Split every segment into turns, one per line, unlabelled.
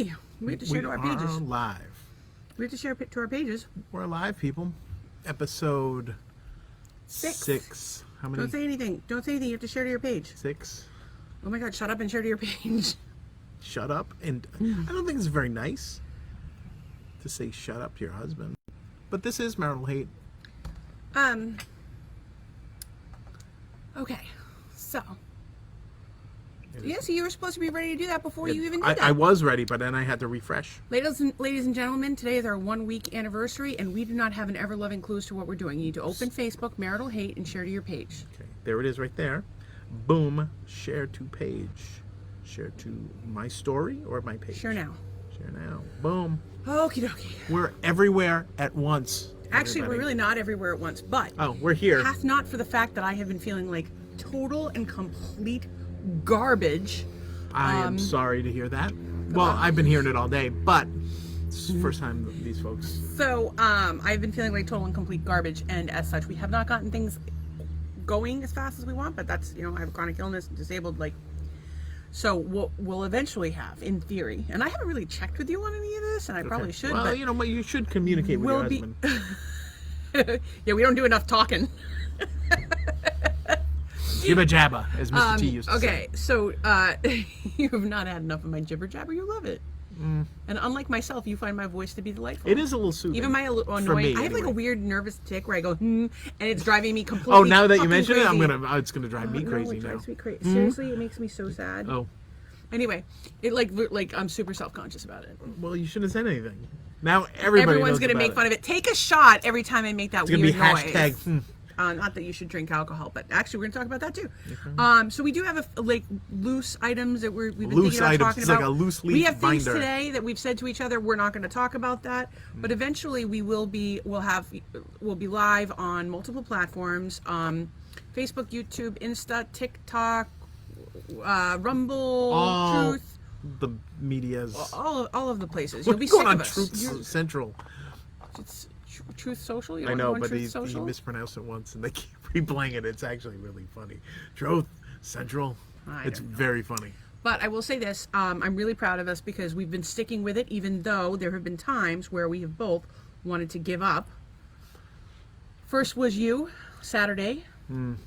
Hey, we have to share to our pages.
We are live.
We have to share it to our pages.
We're live, people. Episode
6.
6. How many?
Don't say anything. Don't say anything. You have to share to your page.
6.
Oh my God, shut up and share to your page.
Shut up. And I don't think it's very nice to say shut up to your husband. But this is marital hate.
Okay. So. Yeah, so you were supposed to be ready to do that before you even did that.
I was ready, but then I had to refresh.
Ladies and gentlemen, today is our 1-week anniversary, and we do not have an ever-loving clue as to what we're doing. You need to open Facebook, Marital Hate, and share to your page.
Okay, there it is right there. Boom. Share to page. Share to my story or my page?
Share now.
Share now. Boom.
Okie dokie.
We're everywhere at once.
Actually, we're really not everywhere at once, but...
Oh, we're here.
Hath not for the fact that I have been feeling like total and complete garbage.
I am sorry to hear that. Well, I've been hearing it all day, but it's the first time these folks.
So, I've been feeling like total and complete garbage, and as such, we have not gotten things going as fast as we want, but that's, I have a chronic illness, disabled, so we'll eventually have, in theory, and I haven't really checked with you on any of this, and I probably should.
Well,
but
you should communicate with your husband.
Yeah, we don't do enough talking.
Jibba jabba, as Mr. T used to say.
Okay, so you have not had enough of my jibber jabber. You love it. And unlike myself, you find my voice to be delightful.
It is a little soothing.
Even my annoying. I have like a weird nervous tick where I go, and it's driving me completely.
Oh, now that you mention
crazy.
it, it's gonna drive me crazy
it
now.
drives me crazy. Seriously, it makes me so sad.
Oh.
Anyway, it like I'm super self-conscious about it.
Well, you shouldn't have said anything. Now everyone's
gonna make fun of it. Take a shot every time I make that weird
noise.
noise.
It's gonna be hashtag.
Not that you should drink alcohol, but actually we're going to talk about that too. Okay. So we do have loose items that we've been thinking about talking about.
Like a loose leaf
we have things
binder.
today that we've said to each other we're not going to talk about that, but eventually we'll be live on multiple platforms: Facebook, YouTube, Insta, TikTok, Rumble, Truth.
The media's
all of the places.
We're
You'll be
going
sick
on
of us.
Truth Central.
It's Truth Social? You
I know, but
Truth
he
Social?
mispronounced it once, and they keep replaying it. It's actually really funny. Truth Central. It's very funny.
But I will say this, I'm really proud of us because we've been sticking with it, even though there have been times where we have both wanted to give up. First was you, Saturday,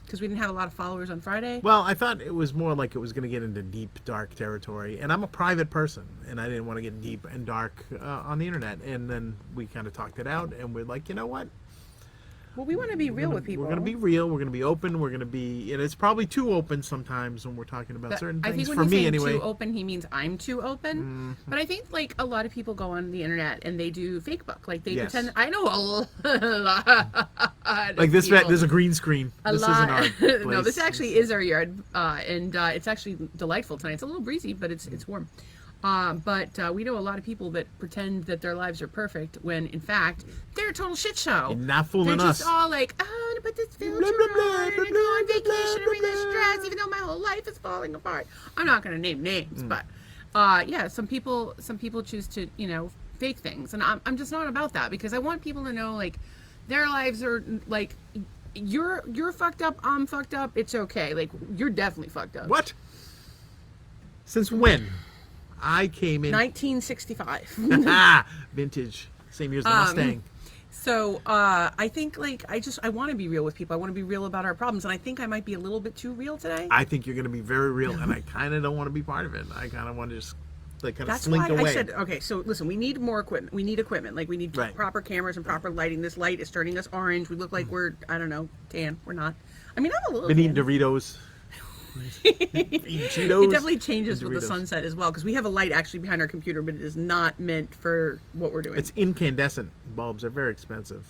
because we didn't have a lot of followers on Friday.
Well, I thought it was more like it was going to get into deep, dark territory. And I'm a private person, and I didn't want to get deep and dark on the internet. And then we kind of talked it out, and we're like, you know what?
Well, we want to be real with people.
We're going to be real. We're going to be open. We're going to be... And it's probably too open sometimes when we're talking about certain things.
I think when
for
he's
me,
saying
anyway.
too open, he means I'm too open. But I think, a lot of people go on the internet and they do fake book. They pretend... I know a lot
like this, there's a green screen. This isn't our place.
No, this actually is our yard. And it's actually delightful tonight. It's a little breezy, but it's warm. But we know a lot of people that pretend that their lives are perfect when, in fact, they're a total shit show.
You're not fooling
they're
us.
They're just all like, oh, I'm going to put this filter on and go on vacation and bring this stress, even though my whole life is falling apart. I'm not going to name names, but yeah, some people choose to, fake things. And I'm just not about that because I want people to know, their lives are, you're fucked up, I'm fucked up, it's okay. You're definitely fucked up.
What? Since when? I came in
1965.
Vintage, same year as the Mustang.
So I think I want to be real with people. I want to be real about our problems, and I think I might be a little bit too real today.
I think you're going to be very real, and I kind of don't want to be part of it. I kind of want to just slink away.
I said, okay, so listen, we need more equipment. We need equipment. We need proper cameras and proper lighting. This light is turning us orange. We look like we're, I don't know, tan. We're not. I mean, I'm a little.
Been eating Doritos.
It definitely changes with the sunset as well because we have a light actually behind our computer, but it is not meant for what we're doing.
It's incandescent bulbs. They're very expensive.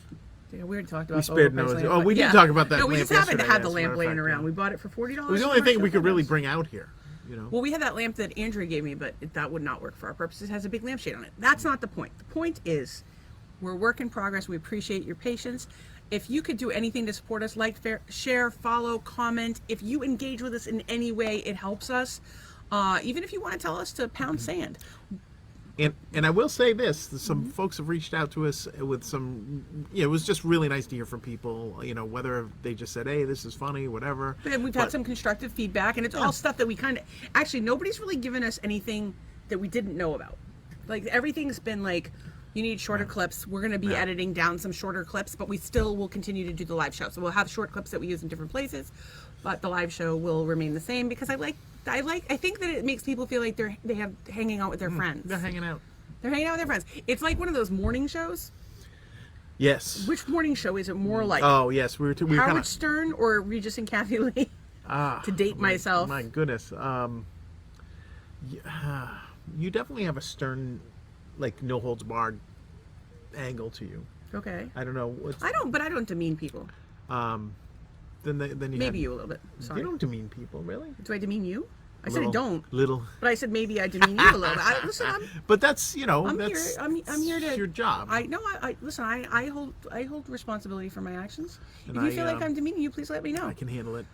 Yeah, we already talked about.
We spared no. Oh, we did talk about that.
No, we
lamp
just happened to have the
yesterday,
lamp laying around. We bought it for $40.
It was the only thing we could really bring out here.
Well, we had that lamp that Andrea gave me, but that would not work for our purposes. It has a big lampshade on it. That's not the point. The point is, we're a work in progress. We appreciate your patience. If you could do anything to support us, share, follow, comment. If you engage with us in any way, it helps us. Even if you want to tell us to pound sand.
And I will say this, some folks have reached out to us with some, it was just really nice to hear from people, whether they just said, hey, this is funny, whatever.
And we've had some constructive feedback, and it's all stuff that we actually, nobody's really given us anything that we didn't know about. like everything's been like, you need shorter clips. We're going to be editing down some shorter clips, but we still will continue to do the live show. So we'll have short clips that we use in different places, but the live show will remain the same because I think that it makes people feel like they have hanging out with their friends.
They're hanging out.
They're hanging out with their friends. It's like one of those morning shows.
Yes.
Which morning show is it more like?
Oh yes, we were
Howard
kind of
Stern or Regis and Kathy Lee? To date myself.
My goodness. You definitely have a Stern, like no holds barred angle to you.
Okay.
I don't know.
I don't demean people.
Then you
Maybe you a little bit. Sorry.
You don't demean people, really.
Do I demean you? I said I don't.
Little.
But I said maybe I demean you a little bit. Listen,
but that's
I'm
that's
here to
your job.
I know. Listen. I hold responsibility for my actions.
And
if you feel like I'm demeaning you, please let me know.
I can handle it.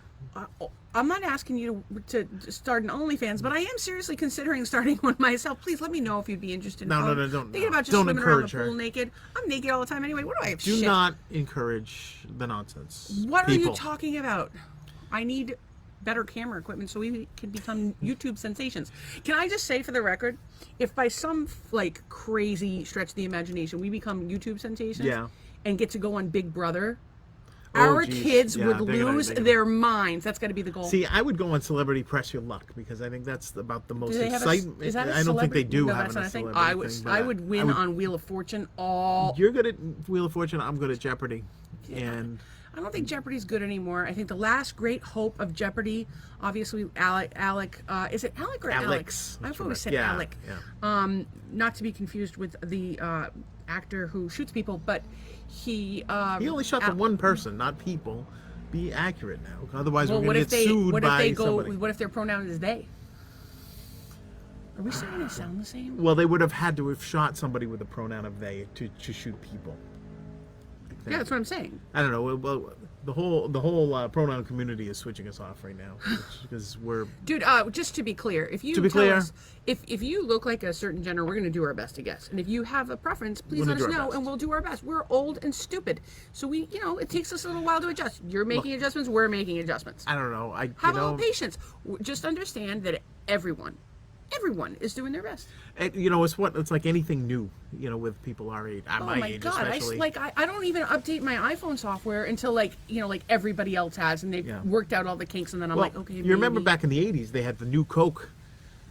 I'm not asking you to start an OnlyFans, but I am seriously considering starting one myself. Please let me know if you'd be interested.
No, don't.
Thinking about just
Don't
swimming around the
encourage her.
pool naked. I'm naked all the time anyway. What do I have?
Do
shit?
not encourage the nonsense.
What are you
people.
talking about? I need better camera equipment so we can become YouTube sensations. Can I just say for the record, if by some like crazy stretch of the imagination we become YouTube sensations and get to go on Big Brother, our kids would lose their minds. That's got to be the goal.
See, I would go on Celebrity Press Your Luck because I think that's about the most exciting.
Is that a
I don't think they do
no,
have
that's
a
not
celebrity
thing.
thing.
I would win on Wheel of Fortune all.
You're good at Wheel of Fortune. I'm good at Jeopardy. And
I don't think Jeopardy's good anymore. I think the last great hope of Jeopardy, obviously, Alec. Is it Alec or Alex? I've always said Alec.
Yeah.
Not to be confused with the actor who shoots people, but he
only shot the one person, not people. Be accurate now, otherwise
well,
we're going to get sued by somebody.
What if their pronoun is they? Are we starting to sound the same?
Well, they would have had to have shot somebody with the pronoun of they to shoot people.
Yeah, that's what I'm saying.
I don't know. Well, the whole pronoun community is switching us off right now because we're.
Dude, just to be clear, if you us, if you look like a certain gender, we're going to do our best to guess. And if you have a preference, please let us know, and we'll do our best. We're old and stupid, so we, it takes us a little while to adjust. You're making adjustments. We're making adjustments.
I don't know.
Have a little patience. Just understand that everyone is doing their best.
And, it's like anything new, with people our age, my age especially.
I don't even update my iPhone software until like everybody else has, and they've worked out all the kinks, and then I'm like, okay.
You remember back in the '80s, they had the new Coke.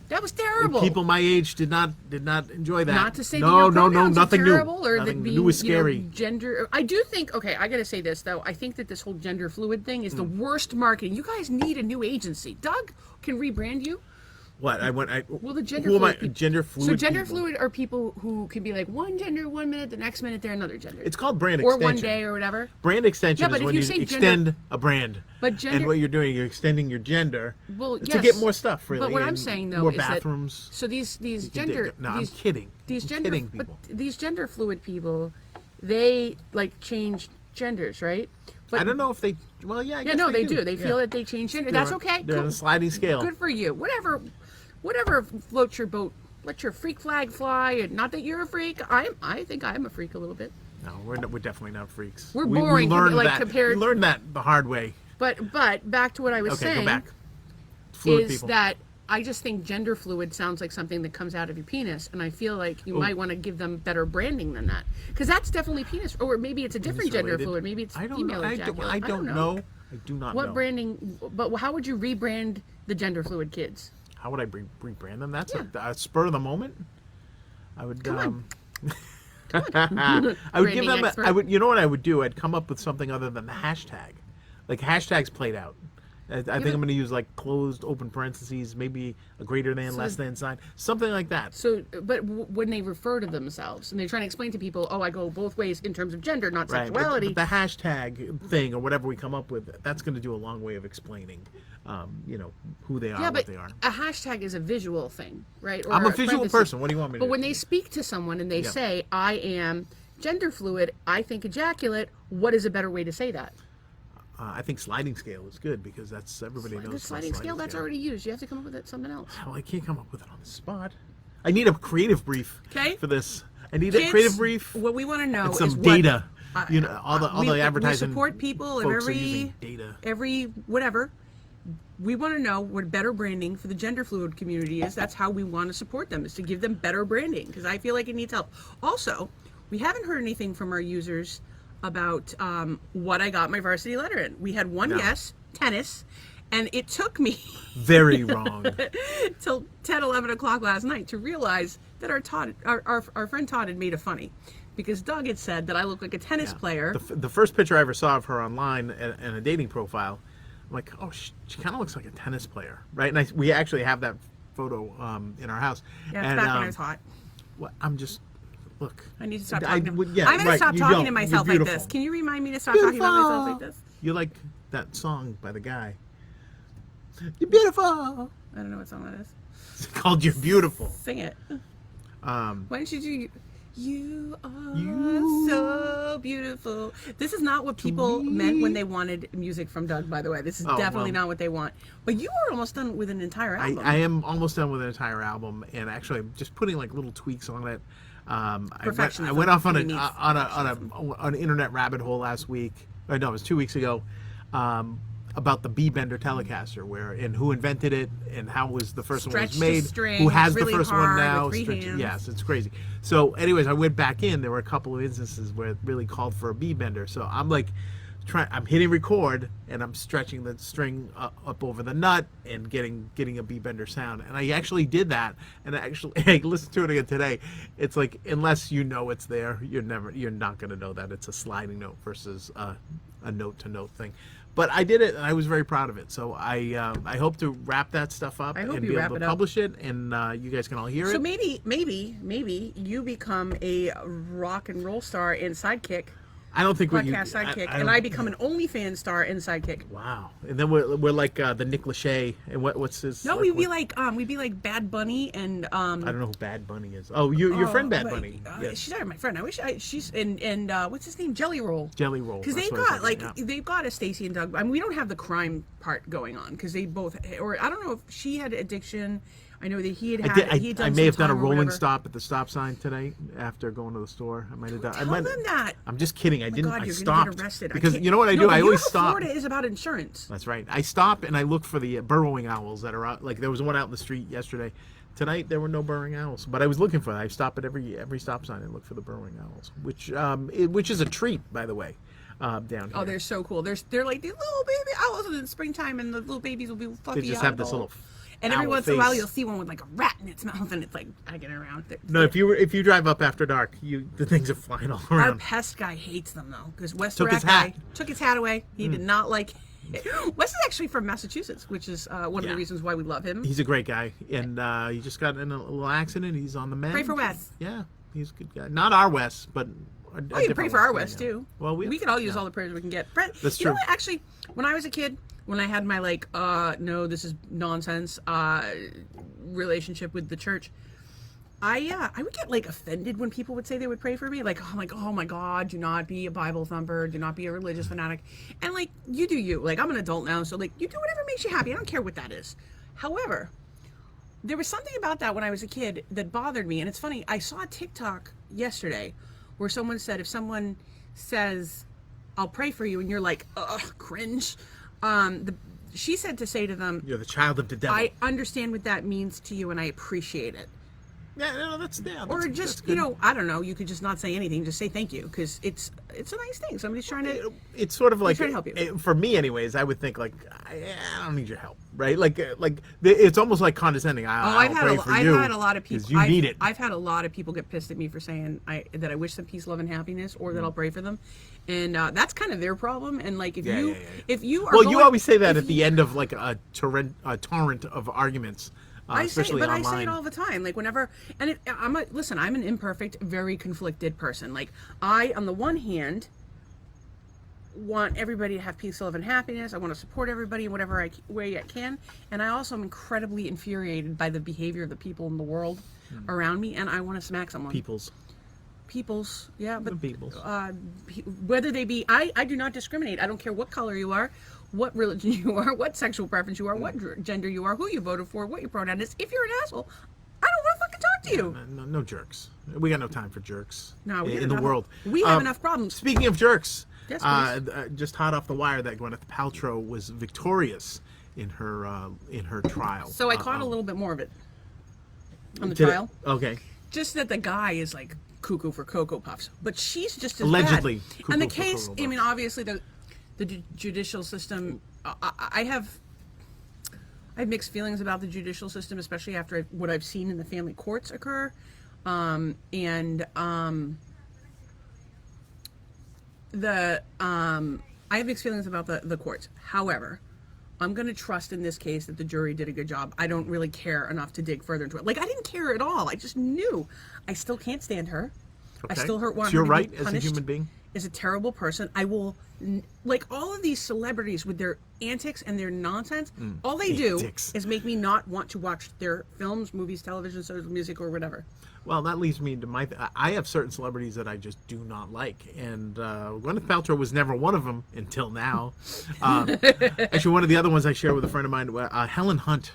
That was terrible.
People my age did not enjoy that.
Not to say
no,
nothing
terrible,
new. Or
nothing
that
new is scary.
Gender. I do think. Okay, I got to say this though. I think that this whole gender fluid thing is the worst marketing. You guys need a new agency. Doug can rebrand you.
What
the gender fluid.
Gender fluid.
So gender fluid are people who can be like one gender 1 minute, the next minute they're another gender.
It's called brand extension.
Or one day or whatever.
Brand extension is when you extend a brand.
But gender,
and what you're doing, you're extending your gender to
yes,
get more stuff. Really,
but what I'm saying though
more
is
bathrooms.
That, so these gender.
I'm kidding.
Kidding people. But these gender fluid people, they like change genders, right? But
I don't know if they. Well, yeah. I guess
they do. They feel that they change gender. That's okay.
They're on a sliding scale.
Good for you. Whatever floats your boat. Let your freak flag fly. And not that you're a freak. I think I'm a freak a little bit.
No, we're definitely not freaks.
We're boring.
We learned
that.
We learned that the hard way.
But back to what I was saying.
Go back. Fluid
is
people.
That I just think gender fluid sounds like something that comes out of your penis, and I feel like you might want to give them better branding than that, because that's definitely penis, or maybe it's a different gender fluid. Maybe it's female ejaculate.
I don't know. I do not know.
What branding? But how would you rebrand the gender fluid kids?
How would I rebrand them? That's a spur of the moment. I would. I would give them. I would. You know what I would do? I'd come up with something other than the hashtag. Like hashtags played out. I think I'm going to use like closed, open parentheses, maybe a greater than, less than sign, something like that.
So, but when they refer to themselves and they're trying to explain to people, oh, I go both ways in terms of gender, not sexuality.
But the hashtag thing or whatever we come up with, that's going to do a long way of explaining, who they are, what they are.
A hashtag is a visual thing, right? Or
I'm a visual person. What do you want me to do?
But when they speak to someone and they say, I am gender fluid, I think ejaculate, what is a better way to say that?
I think sliding scale is good because that's everybody knows.
The sliding scale that's already used. You have to come up with something else.
Well, I can't come up with it on the spot. I need a creative brief for this. I need a creative brief.
What we want to know
and some
is
data. All the advertising.
We support people and
folks are using data.
every whatever. we want to know what better branding for the gender fluid community is. That's how we want to support them, is to give them better branding, because I feel like it needs help. Also, we haven't heard anything from our users about what I got my varsity letter in. We had one yes, tennis, and it took me
very wrong
till 10, 11 o'clock last night to realize that our friend Todd had made a funny. Because Doug had said that I look like a tennis player.
The first picture I ever saw of her online and a dating profile, I'm like, oh, she kind of looks like a tennis player, right? And we actually have that photo in our house.
Yeah, it's back when I was hot.
Well, I'm just, look.
I need to stop talking. I'm going
to
stop talking to myself like this. Can you remind me to stop talking about myself like this?
You like that song by the guy. You're beautiful.
I don't know what song that is.
It's called You're Beautiful.
Sing it. Why don't you do... You are so beautiful. This is not what people meant when they wanted music from Doug, by the way. This is definitely not what they want. But you are almost done with an entire album.
I am almost done with an entire album, and actually I'm just putting like little tweaks on it. I went off on an internet rabbit hole last week. No, it was 2 weeks ago. About the B-Bender Telecaster, and who invented it, and how was the first one was made, who has the first one now. Yes, it's crazy. So anyways, I went back in. There were a couple of instances where it really called for a B-Bender. So I'm like, I'm hitting record, and I'm stretching the string up over the nut and getting a B-Bender sound. And I actually did that, and I listened to it again today. It's like, unless you know it's there, you're not going to know that it's a sliding note versus a note-to-note thing. But I did it, and I was very proud of it. So I hope to wrap that stuff up and be able to publish it, and you guys can all hear it.
So maybe you become a rock and roll star in Sidekick.
I don't think
podcast Sidekick, and I become an OnlyFans star in Sidekick.
Wow! And then we're like the Nick Lachey, and what's his?
No, we'd be like Bad Bunny, and I
don't know who Bad Bunny is. Oh, your friend Bad Bunny.
Yes. She's not my friend. I wish she's and what's his name? Jelly Roll.
Jelly Roll.
Because they've got a Stacey and Doug. I mean, we don't have the crime part going on because they both, or I don't know if she had addiction. I know that he had done.
I may have done a rolling stop at the stop sign today after going to the store. I might have done.
Tell them that.
I'm just kidding. I didn't.
God,
I
you're
stopped
gonna get arrested.
because you know what I do. I always stop.
Florida is about insurance.
That's right. I stop and I look for the burrowing owls that are out. Like there was one out in the street yesterday. Tonight there were no burrowing owls, but I was looking for that. I stop at every stop sign and look for the burrowing owls, which is a treat, by the way. Down here.
Oh, they're so cool. They're like these little baby owls in the springtime, and the little babies will be fluffy.
They just have this little.
And every once in a while, you'll see one with like a rat in its mouth, and it's like dragging around.
No, if you drive up after dark, the things are flying all around.
Our pest guy hates them though, because Wes Rat guy took his hat away. He did not like. Wes is actually from Massachusetts, which is one of the reasons why we love him.
He's a great guy, and he just got in a little accident. He's on the mend.
Pray for Wes.
Yeah, he's a good guy. Not our Wes, but.
Oh, you pray for our Wes too.
Well, we
can all use all the prayers we can get.
That's true.
You know what? Actually, when I was a kid, when I had my no, this is nonsense relationship with the church, I would get like offended when people would say they would pray for me. Like, oh my God, do not be a Bible thumper, do not be a religious fanatic. And like, you do you. Like, I'm an adult now, so like, you do whatever makes you happy. I don't care what that is. However, there was something about that when I was a kid that bothered me. And it's funny, I saw a TikTok yesterday where someone said, if someone says, I'll pray for you, and you're like, ugh, cringe. She said to say to them,
you're the child of the devil.
I understand what that means to you, and I appreciate it.
Yeah, no, that's
or just I don't know. You could just not say anything. Just say thank you, because it's a nice thing. Somebody's trying to.
It's sort of like
trying to help you.
For me, anyways. I would think like, I don't need your help, right? Like it's almost like condescending. I've had
a lot of people.
You need it.
I've had a lot of people get pissed at me for saying that I wish them peace, love, and happiness, or that I'll pray for them, and that's kind of their problem. And like if you are
you always say that at the end of like a torrent of arguments. I say
it all the time. Like whenever, and I'm an imperfect, very conflicted person. Like I, on the one hand, want everybody to have peace, love, and happiness. I want to support everybody in whatever way I can. And I also am incredibly infuriated by the behavior of the people in the world around me, and I want to smack someone.
Peoples,
yeah, but
peoples.
Whether they be, I do not discriminate. I don't care what color you are, what religion you are, what sexual preference you are, what gender you are, who you voted for, what your pronoun is. If you're an asshole, I don't want to fucking talk to you.
No jerks. We got no time for jerks.
No,
in the world.
We have enough problems.
Speaking of jerks,
yes,
just hot off the wire that Gwyneth Paltrow was victorious in her trial.
So I caught a little bit more of it on the
Did it?
trial.
Okay.
Just that the guy is like cuckoo for Cocoa Puffs, but she's just as
Allegedly
bad.
cuckoo
And the
for
case,
Cocoa
I mean,
Puffs.
obviously the judicial system. I have mixed feelings about the judicial system, especially after what I've seen in the family courts occur, I have mixed feelings about the courts. However, I'm going to trust in this case that the jury did a good job. I don't really care enough to dig further into it. Like, I didn't care at all. I just knew. I still can't stand her.
Okay.
I still want
So
her
you're
to
right
be
as a
punished.
human being?
Is a terrible person. I will, like all of these celebrities with their antics and their nonsense, all they
Antics.
do is make me not want to watch their films, movies, television shows, music, or whatever.
Well, that leads me to I have certain celebrities that I just do not like, and Gwyneth Paltrow was never one of them until now. Actually, one of the other ones I share with a friend of mine, Helen Hunt.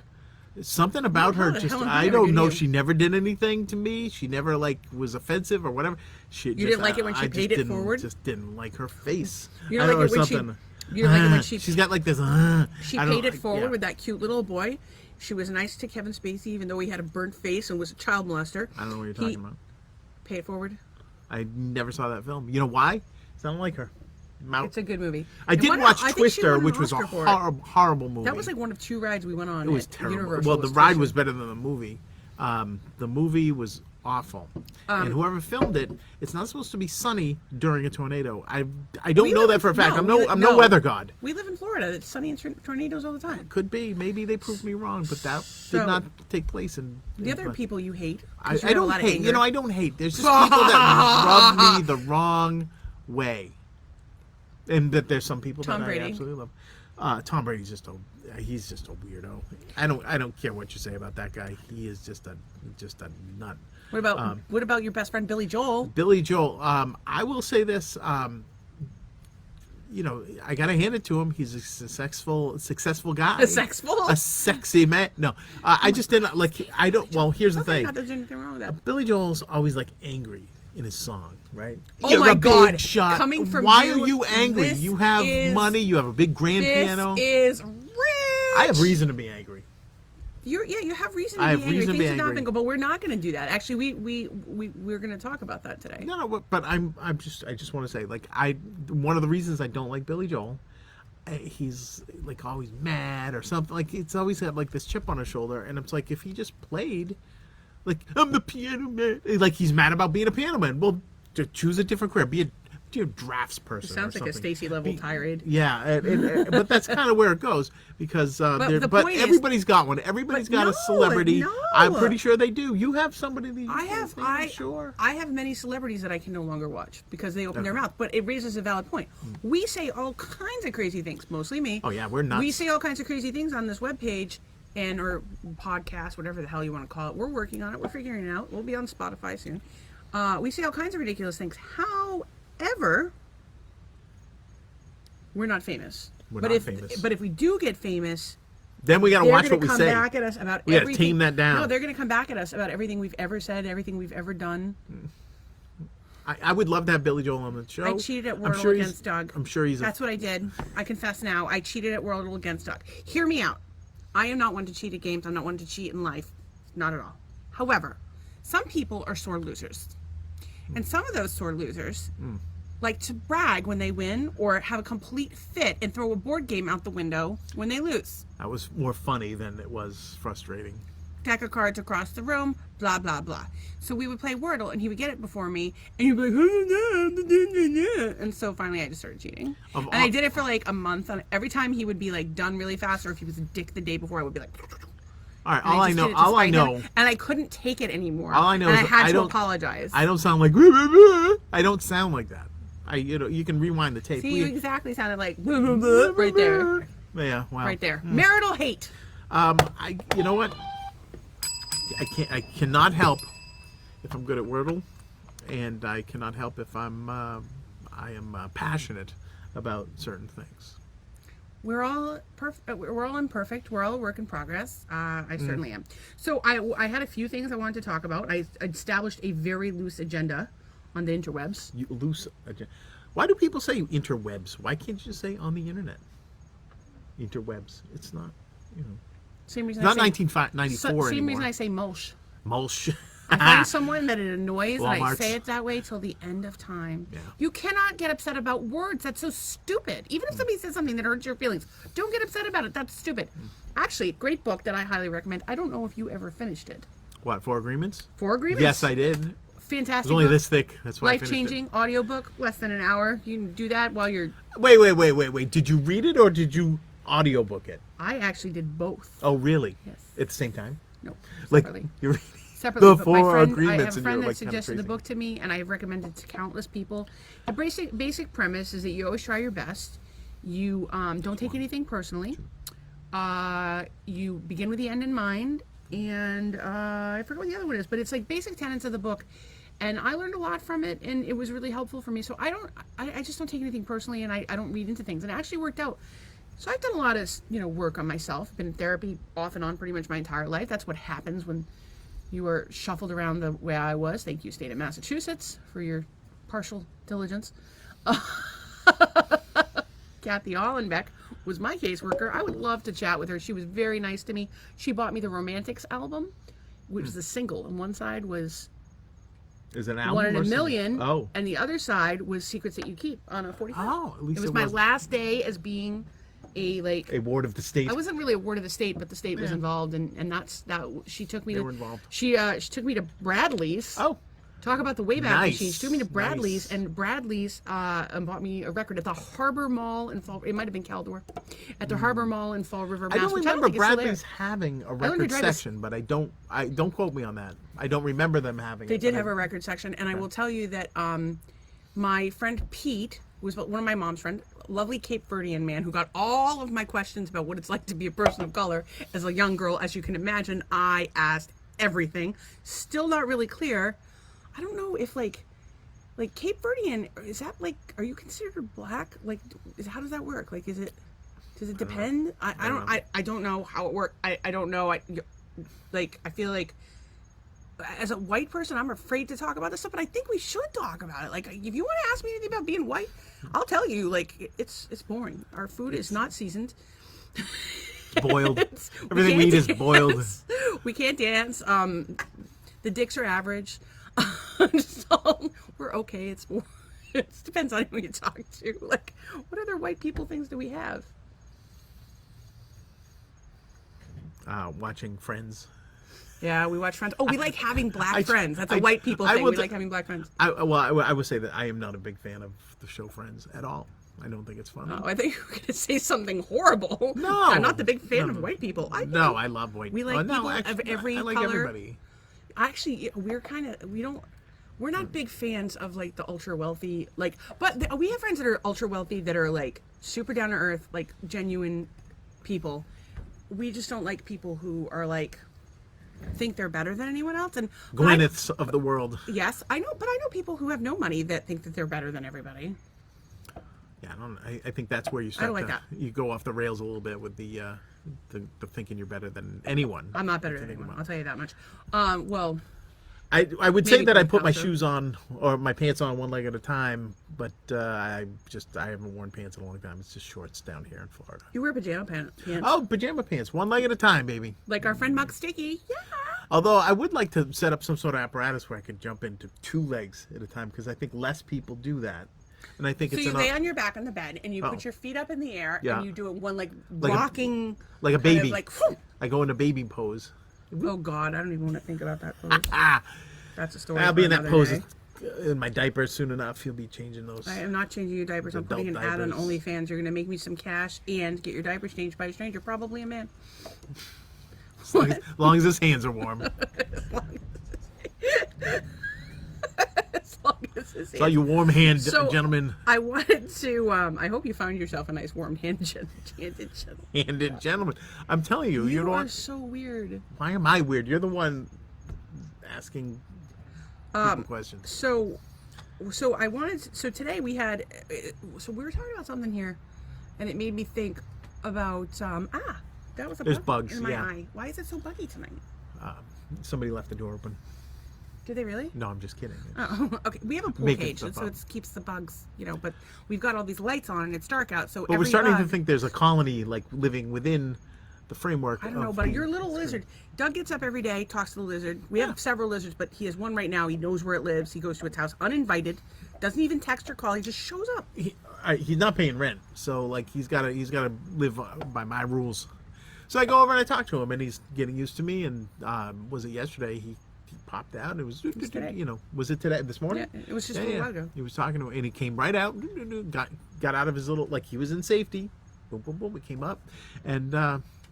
Something about her, just I don't know. She never did anything to me. She never was offensive or whatever. You
didn't like it when she paid it forward?
Just didn't like her face.
You don't like it when
something.
You don't like it when
She's got like this.
She paid it forward with that cute little boy. She was nice to Kevin Spacey, even though he had a burnt face and was a child molester.
I don't know what you're talking about.
Pay it forward.
I never saw that film. You know why? 'Cause I don't like her.
It's a good movie.
I did watch Twister, which was a horrible movie.
That was like one of 2 rides we went on.
It was terrible. Well, the ride was better than the movie. The movie was awful. And whoever filmed it, it's not supposed to be sunny during a tornado. I don't know that for a fact. I'm no weather god.
We live in Florida. It's sunny and tornadoes all the time.
Could be. Maybe they proved me wrong, but that did not take place in
the other people you hate.
I don't hate. You know, I don't hate. There's just people that rub me the wrong way. And that there's some people
Tom
that
Brady.
I absolutely love. Tom Brady's he's just a weirdo. I don't care what you say about that guy. He is just a nut.
What about your best friend Billy Joel?
Billy Joel. I will say this. You know, I gotta hand it to him. He's a successful guy.
A
sexy man. No, I just didn't like. I don't. Well, here's the thing.
There's anything wrong with that.
Billy Joel's always angry in his song, right?
Oh my God!
Big shot.
Coming from
Why
you,
are you angry? You have money. You have a big grand piano.
This is rich.
I have reason to be angry.
You have reason to be angry.
Reason to be angry.
But we're not going to do that. Actually, we're going to talk about that today.
No, but I just want to say, one of the reasons I don't like Billy Joel, he's always mad or something. It's always got this chip on his shoulder, and it's if he just played, I'm the piano man. He's mad about being a piano man. Well, to choose a different career, be a drafts person.
It sounds like a Stacey level tirade.
Yeah, but that's kind of where it goes because but everybody's got one. Everybody's got a celebrity.
No.
I'm pretty sure they do. You have somebody that
I have many celebrities that I can no longer watch because they open their mouth. But it raises a valid point. We say all kinds of crazy things, mostly me.
Oh yeah, we're nuts.
We say all kinds of crazy things on this webpage or podcast, whatever the hell you want to call it. We're working on it. We're figuring it out. We'll be on Spotify soon. We say all kinds of ridiculous things. However, we're not famous. But if we do get famous,
then we got to watch what we say.
They're going to come back at us about everything.
We got to tame that down.
No, they're going to come back at us about everything we've ever said, everything we've ever done.
I would love to have Billy Joel on the show.
I cheated at Wordle against Doug.
I'm sure
That's what I did. I confess now. I cheated at Wordle against Doug. Hear me out. I am not one to cheat at games. I'm not one to cheat in life. Not at all. However, some people are sore losers. And some of those sore losers like to brag when they win or have a complete fit and throw a board game out the window when they lose.
That was more funny than it was frustrating.
Deck of cards across the room, blah, blah, blah. So we would play Wordle, and he would get it before me, and he'd be like, and so finally I just started cheating. And I did it for a month. And every time he would be done really fast, or if he was a dick the day before, I would be like...
All right, all I know,
and I couldn't take it anymore.
All I know
is
I
had to apologize.
I don't sound like I don't sound like that. You can rewind the tape.
See, you exactly sounded like right there.
Yeah, wow.
Right there. Marital hate.
You know what? I cannot help if I'm good at Wordle, and I cannot help if I am passionate about certain things.
We're all we're all imperfect. We're all a work in progress. I certainly am. So I had a few things I wanted to talk about. I established a very loose agenda on the interwebs.
Loose agenda. Why do people say interwebs? Why can't you just say on the internet? Interwebs. It's not.
Same reason
Not
I say
1994 anymore.
same reason I say mulch.
Mulch.
I find someone that it annoys and I
Walmart's.
say it that way till the end of time.
Yeah.
You cannot get upset about words. That's so stupid. Even if somebody says something that hurts your feelings, don't get upset about it. That's stupid. Actually, great book that I highly recommend. I don't know if you ever finished it.
What, Four Agreements?
Four Agreements?
Yes, I did.
Fantastic.
It was only
book.
this thick. That's why I finished
Life-changing audiobook, less than an hour. You can do that while you're...
it. Wait. Did you read it or did you audiobook it?
I actually did both.
Oh, really?
Yes.
At the same time?
No,
Like,
separately.
you're reading
Separately,
the
but my
Four
friend, I
Agreements
have a
and
friend
you're
that
like kind of
suggested the
crazy.
book to me, and I've recommended it to countless people. The basic premise is that you always try your best. You don't take anything personally. You begin with the end in mind, and I forget what the other one is, but it's like basic tenets of the book. And I learned a lot from it, and it was really helpful for me. So I just don't take anything personally, and I don't read into things. And it actually worked out. So I've done a lot of work on myself. Been in therapy off and on pretty much my entire life. That's what happens when you are shuffled around the way I was. Thank you, state of Massachusetts, for your partial diligence. Kathy Hollenbeck was my caseworker. I would love to chat with her. She was very nice to me. She bought me the Romantics album, which is a single, and one side was
Is it an album
One in
or
a
something?
Million,
Oh.
and the other side was Secrets That You Keep on a 45.
Oh, at least
it was
it
my
wasn't-
last day as being a
A ward of the state.
I wasn't really a ward of the state, but the state was
Yeah.
involved, and that she took me
They
to
were involved.
she took me to Bradley's.
Oh.
Talk about the Wayback
Nice.
Machine. She took me to Bradley's,
Nice.
and Bradley's and bought me a record at the Harbor Mall in Fall. It might have been Caldor, at the Harbor Mall in Fall River, Mass.
I don't
which
remember
think is still there.
Bradley's having a
learned to
record
drive a-
section, but I don't quote me on that. I don't remember them having
They
it.
did
but
have a record section, and I will tell you that my friend Pete was one of my mom's friends, lovely Cape Verdean man who got all of my questions about what it's like to be a person of color as a young girl. As you can imagine, I asked everything. Still not really clear. I don't know if like Cape Verdean, is that like, are you considered black? Like, how does that work? Like, does it depend? I don't know how it works. I don't know. I feel like as a white person, I'm afraid to talk about this stuff, but I think we should talk about it. Like, if you want to ask me anything about being white, I'll tell you. Like, it's boring. Our food is not seasoned.
boiled.
We
Everything we
can't
eat is
dance.
boiled.
We can't dance. The dicks are average. So we're okay. It depends on who you talk to. Like, what other white people things do we have?
Watching Friends.
Yeah, we watch Friends. Oh, we like having black friends. That's a
I-
white people
I
thing.
will
We
t-
like having black friends.
I would say that I am not a big fan of the show Friends at all. I don't think it's funny.
Oh, I think you were going to say something horrible.
No.
I'm not the big fan
No.
of white people.
No, I love white.
We like
no,
people
actually,
of every
I like
color.
everybody.
Actually, we're not big fans of like the ultra wealthy, but we have friends that are ultra wealthy that are like super down to earth, like genuine people. We just don't like people who are like think they're better than anyone else. And
Gwyneth's of the world.
yes, I know, but I know people who have no money that think that they're better than everybody.
Yeah, I think that's where you start.
like that.
You go off the rails a little bit with the thinking you're better than anyone.
I'm not better than anyone. I'll tell you that much. Well,
I would say
Maybe
that I
Gwyneth
put my
Paltrow.
shoes on or my pants on one leg at a time, but I haven't worn pants in a long time. It's just shorts down here in Florida.
you wear pajama pants.
Oh, pajama pants, one leg at a time, baby.
Like our friend Muck Sticky. Yeah.
Although I would like to set up some sort of apparatus where I could jump into two legs at a time because I think less people do that, and I think
So
it's
you
enough,
lay on your back on the bed and you
Oh.
put your feet up in the air
Yeah.
and you do it one like
Like a-
rocking,
like a
kind of
baby.
like. Whew.
I go into baby pose.
Oh God, I don't even want to think about that pose.
Ah,
That's a story.
I'll
for
be in that
another
pose
day.
in my diaper soon enough. You'll be changing those.
I am not changing your diapers. I'm putting an
Adult
ad on
diapers.
OnlyFans. You're going to make me some cash and get your diapers changed by a stranger, probably a man.
As long as his hands are warm.
As long as his
It's all you warm hand
So-
gentlemen,
I wanted to. I hope you found yourself a nice warm handed
handed gentlemen. I'm telling you,
You
you're the
are
one.
so weird.
Why am I weird? You're the one asking people questions.
So I wanted. So today we had. So we were talking about something here, and it made me think about. That was a
There's
bug
bugs,
in my
yeah.
eye. Why is it so buggy tonight?
Somebody left the door open.
Did they really?
No, I'm just kidding.
Oh, okay. We have a pool
Making
cage,
stuff
so
up.
it keeps the bugs, But we've got all these lights on, and it's dark out, so
But we're
every
starting to
bug-
think there's a colony like living within the framework.
I don't know, but your little lizard. Doug gets up every day, talks to the lizard. We have several lizards, but he has one right now. He knows where it lives. He goes to its house uninvited. Doesn't even text or call. He just shows up.
He's not paying rent, so like he's got to live by my rules. So I go over and I talk to him, and he's getting used to me. And was it yesterday? He popped out. And it was was it today? This morning?
Yeah, it was just a little while ago.
He was talking to him, and he came right out. Got out of his little, like he was in safety. Boom, boom, boom. We came up, and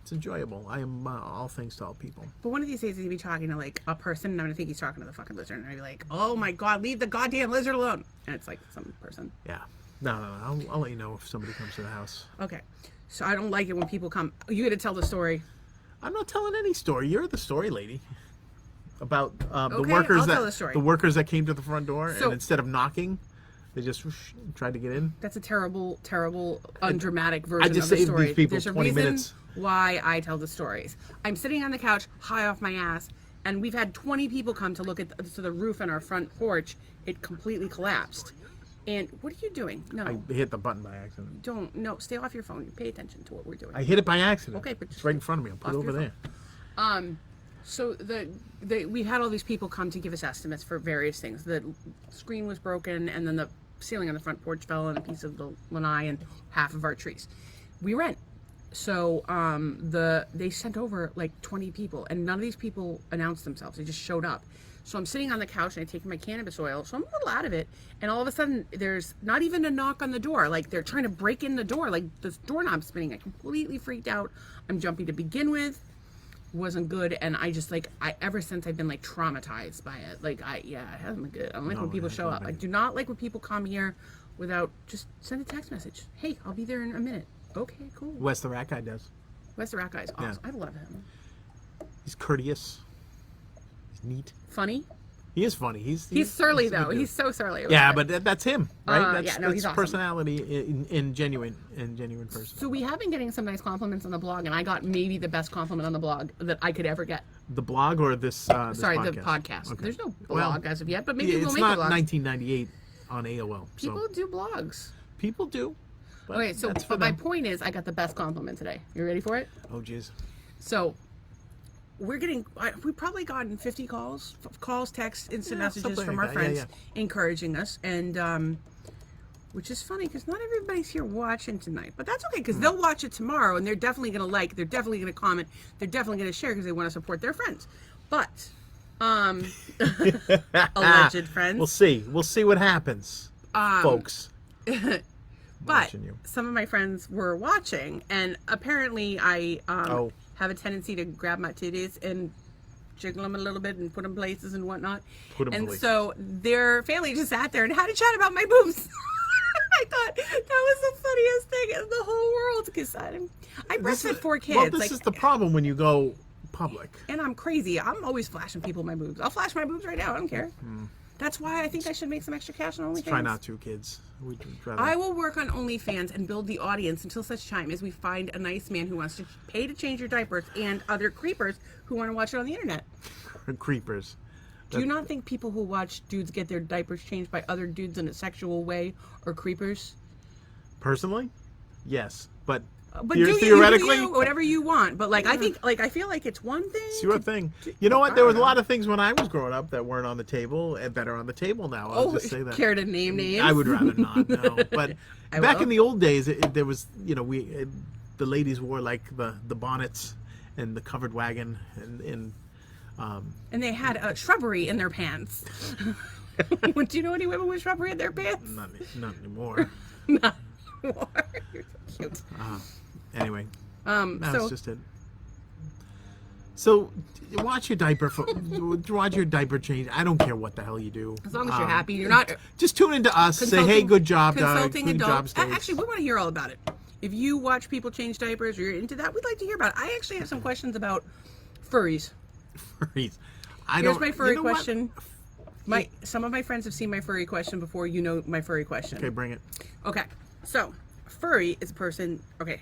it's enjoyable. I am all things to all people.
But one of these days he'd be talking to like a person, and I'm gonna think he's talking to the fucking lizard, and I'd be like, "Oh my god, leave the goddamn lizard alone!" And it's like some person.
Yeah. No. I'll let you know if somebody comes to the house.
Okay. So I don't like it when people come. You got to tell the story.
I'm not telling any story. You're the story lady. About the
Okay,
workers
I'll tell the story.
the workers that came to the front door,
So-
and instead of knocking, they just tried to get in.
That's a terrible, terrible, undramatic version
I just
of the
saved
story.
these people
There's a
20
reason
minutes.
why I tell the stories. I'm sitting on the couch, high off my ass, and we've had 20 people come to look at the roof on our front porch. It completely collapsed. And what are you doing? No,
I hit the button by accident.
don't. No, stay off your phone. Pay attention to what we're doing.
I hit it by accident.
Okay, but
it's right in front of me. I'll put it
off
over
your
there.
So we had all these people come to give us estimates for various things. The screen was broken, and then the ceiling on the front porch fell, and a piece of the lanai, and half of our trees. We rent, so they sent over like 20 people, and none of these people announced themselves. They just showed up. So I'm sitting on the couch, and I take my cannabis oil, so I'm a little out of it, and all of a sudden there's not even a knock on the door. Like they're trying to break in the door, like the doorknob's spinning. I completely freaked out. I'm jumpy to begin with. Wasn't good, and I just ever since I've been like traumatized by it. It hasn't been good. I don't like when people show up. I do not like when people come here without just send a text message. Hey, I'll be there in a minute. Okay, cool.
Wes the rat guy does.
Wes the rat guy is awesome.
Yeah.
I love him.
He's courteous. He's neat.
Funny.
He is funny. He's
surly
a good
though.
dude.
He's so surly.
Yeah, but that's him, right? That's
he's awesome.
personality in genuine person.
So we have been getting some nice compliments on the blog, and I got maybe the best compliment on the blog that I could ever get.
The blog or this? Sorry,
the podcast.
Okay.
There's no blog as of yet, but maybe we'll
it's
make
not
a blog.
1998 on AOL.
People do blogs.
People do. But
Okay, so
that's for
but my
them.
point is, I got the best compliment today. You ready for it?
Oh, jeez.
So we've probably gotten 50 calls, texts, instant messages
something
from
like
our
that. Yeah,
friends encouraging us, and which is funny because not everybody's here watching tonight, but that's okay because they'll watch it tomorrow, and they're definitely going to like, they're definitely going to comment, they're definitely going to share because they want to support their friends. But alleged friends.
We'll see what happens, folks.
But
Watching you.
some of my friends were watching, and apparently I have a tendency to grab my titties and jiggle them a little bit and put them places and whatnot. So their family just sat there and had a chat about my boobs. I thought that was the funniest thing in the whole world because I breastfed 4 kids.
Well, this is the problem when you go public.
And I'm crazy. I'm always flashing people my boobs. I'll flash my boobs right now. I don't care. That's why I think I should make some extra cash on OnlyFans.
Try not to, kids.
I will work on OnlyFans and build the audience until such time as we find a nice man who wants to pay to change your diapers and other creepers who want to watch it on the internet.
Creepers.
Do you not think people who watch dudes get their diapers changed by other dudes in a sexual way are creepers?
Personally, yes, but
theoretically, do whatever you want. But I think, I feel like it's one thing.
It's your thing. You know what? There was a lot of things when I was growing up that weren't on the table and that are on the table now. I'll just say that.
Care to name names?
I would rather not. No, but back in the old days, there was the ladies wore like the bonnets and the covered wagon
and they had a shrubbery in their pants. Do you know any women with shrubbery in their pants?
Not anymore.
Not anymore. You're so cute.
Anyway,
that's
just it. So, watch your diaper change. I don't care what the hell you do.
As long as you're happy, you're not.
Just tune into us. Say, hey, good job, Doug.
Consulting
Good job,
adults.
Stace.
Actually, we want to hear all about it. If you watch people change diapers or you're into that, we'd like to hear about it. I actually have some questions about furries.
Furries.
Here's my furry question. Some of my friends have seen my furry question before. You know my furry question.
Okay, bring it.
Okay, so furry is a person. Okay,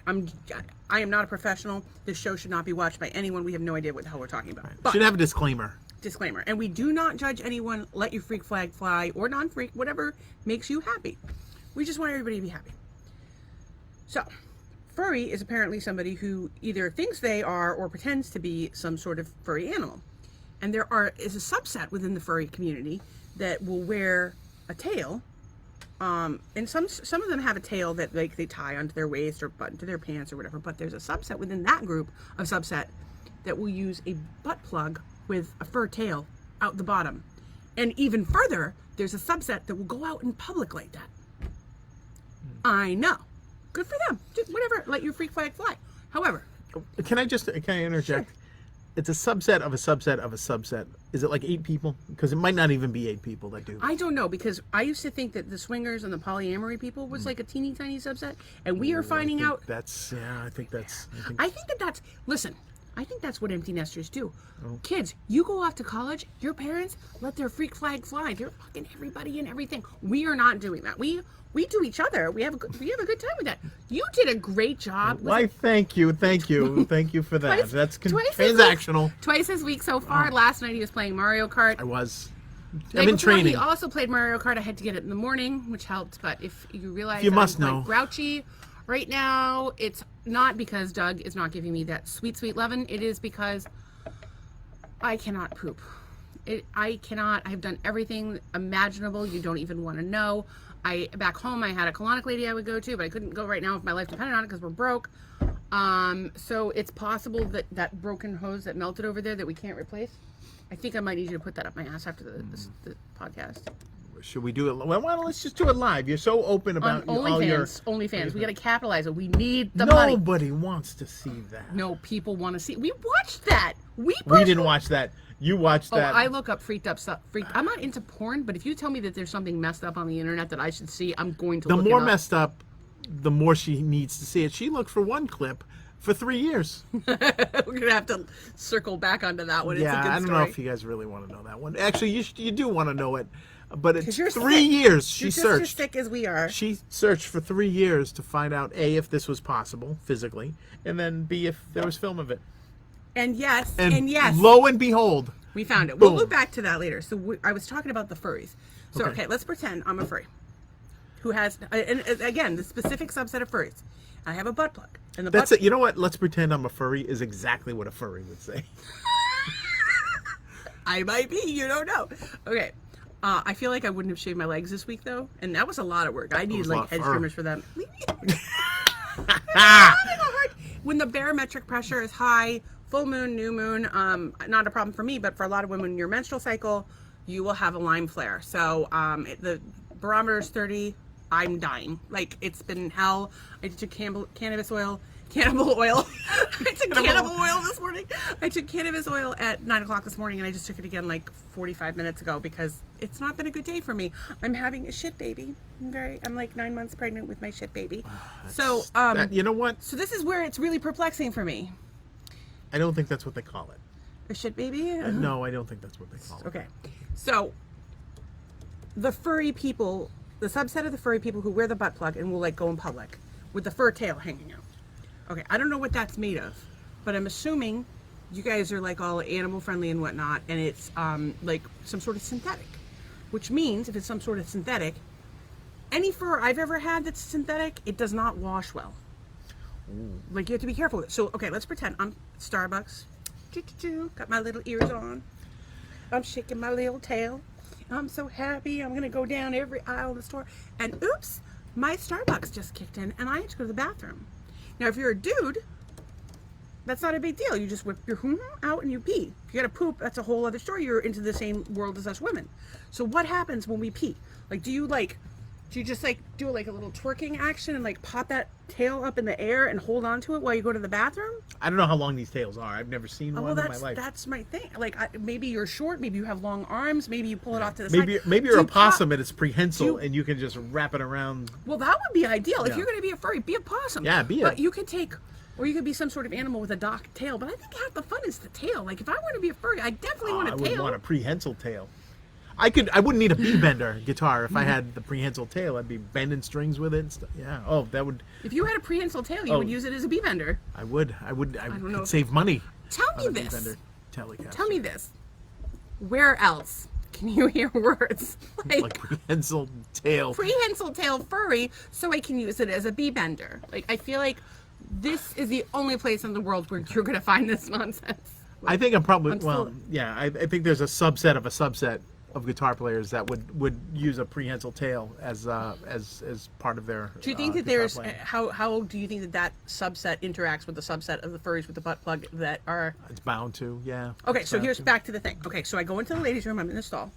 I am not a professional. This show should not be watched by anyone. We have no idea what the hell we're talking about. But,
should have a disclaimer.
Disclaimer. And we do not judge anyone. Let your freak flag fly or non-freak, whatever makes you happy. We just want everybody to be happy. So, furry is apparently somebody who either thinks they are or pretends to be some sort of furry animal. And is a subset within the furry community that will wear a tail. And some of them have a tail that like they tie onto their waist or button to their pants or whatever. But there's a subset within that group of subset that will use a butt plug with a fur tail out the bottom. And even further, there's a subset that will go out in public like that. I know. Good for them. Just whatever. Let your freak flag fly. However,
can I interject? Sure. It's a subset of a subset of a subset. Is it like 8 people? Because it might not even be 8 people that do that.
I don't know, because I used to think that the swingers and the polyamory people was like a teeny tiny subset, and we are finding out.
I think that's.
Listen, I think that's what empty nesters do. Oh. Kids, you go off to college, your parents let their freak flag fly. They're fucking everybody and everything. We are not doing that. We do each other. We have a good time with that. You did a great job.
Why? Thank you for that. That's transactional.
Twice this week so far. Oh. Last night he was playing Mario Kart.
I was. I'm in training.
He also played Mario Kart. I had to get it in the morning, which helped. But if you realize
you must
I'm
know.
Like grouchy right now, it's not because Doug is not giving me that sweet lovin'. It is because I cannot poop. I cannot. I've done everything imaginable. You don't even want to know. Back home, I had a colonic lady I would go to, but I couldn't go right now if my life depended on it because we're broke. So it's possible that broken hose that melted over there that we can't replace. I think I might need you to put that up my ass after the podcast.
Should we do it? Well, let's just do it live. You're so open about
OnlyFans. We got to capitalize it. We need the
money.
money.
Nobody wants to see that.
No, people want to see. We watched that. We
didn't watch that. You watched that.
I look up freaked up stuff. I'm not into porn, but if you tell me that there's something messed up on the internet that I should see, I'm going to look it up.
The more messed up, the more she needs to see it. She looked for one clip for 3 years.
We're going to have to circle back onto that one.
Yeah,
it's a good
I don't
story.
know if you guys really want to know that one. Actually, you do want to know it. But it's 3 years she searched.
You're just as sick as we are.
She searched for 3 years to find out, A, if this was possible physically, and then B, if there was film of it.
And yes.
Lo and behold.
We found it.
Boom.
We'll look back to that later. So I was talking about the furries. So, okay, let's pretend I'm a furry who has, and again, the specific subset of furries. I have a butt plug. And
That's it. You know what? Let's pretend I'm a furry is exactly what a furry would say.
I might be. You don't know. Okay. I feel like I wouldn't have shaved my legs this week, though. And that was a lot of work. I needed, like, head trimmers for them. When the barometric pressure is high, full moon, new moon, not a problem for me, but for a lot of women in your menstrual cycle, you will have a Lyme flare. So the barometer is 30. I'm dying. Like, it's been hell. I took cannabis oil. I took cannibal oil this morning. I took cannabis oil at 9 o'clock this morning, and I just took it again like 45 minutes ago because it's not been a good day for me. I'm having a shit baby. I'm like 9 months pregnant with my shit baby. So,
you know what?
So this is where it's really perplexing for me.
I don't think that's what they call it.
A shit baby?
No, I don't think that's what they call it.
Okay. So, the furry people, the subset of the furry people who wear the butt plug and will like go in public with the fur tail hanging out. Okay, I don't know what that's made of, but I'm assuming you guys are like all animal friendly and whatnot, and it's like some sort of synthetic, which means if it's some sort of synthetic, any fur I've ever had that's synthetic, it does not wash well. Ooh. Like you have to be careful. So, okay, let's pretend I'm Starbucks. Got my little ears on. I'm shaking my little tail. I'm so happy. I'm gonna go down every aisle of the store, and oops, my Starbucks just kicked in, and I had to go to the bathroom. Now, if you're a dude, that's not a big deal. You just whip your out and you pee. If you got to poop, that's a whole other story. You're into the same world as us women. So what happens when we pee? Like, do you just like do like a little twerking action and like pop that tail up in the air and hold on to it while you go to the bathroom?
I don't know how long these tails are. I've never seen one in my life.
That's my thing. Like, maybe you're short. Maybe you have long arms. Maybe you pull it off to the side.
Maybe you're a possum and it's prehensile and you can just wrap it around.
Well, that would be ideal. If you're going to be a furry, be a possum.
Yeah, be
But you could take, or you could be some sort of animal with a docked tail. But I think half the fun is the tail. Like, if I want to be a furry, I definitely want a tail.
I would want a prehensile tail. I wouldn't need a bender guitar if I had the prehensile tail. I'd be bending strings with it and stuff. Yeah. Oh, that would.
If you had a prehensile tail, you would use it as a bee bender.
I would. I could save money.
Tell me this. Tell me this. Where else can you hear words
like prehensile tail?
Prehensile tail furry, so I can use it as a bee bender. Like, I feel like This is the only place in the world where you're going to find this nonsense.
I think I'm probably
still-
yeah. I think there's a subset of guitar players that would use a prehensile tail as part of their.
Do you think that
guitar
there's
playing.
how do you think that subset interacts with the subset of the furries with the butt plug that are?
It's bound to, yeah.
Okay,
It's
so
bound
here's
to.
back to the thing. Okay, so I go into the ladies' room. I'm in the stall,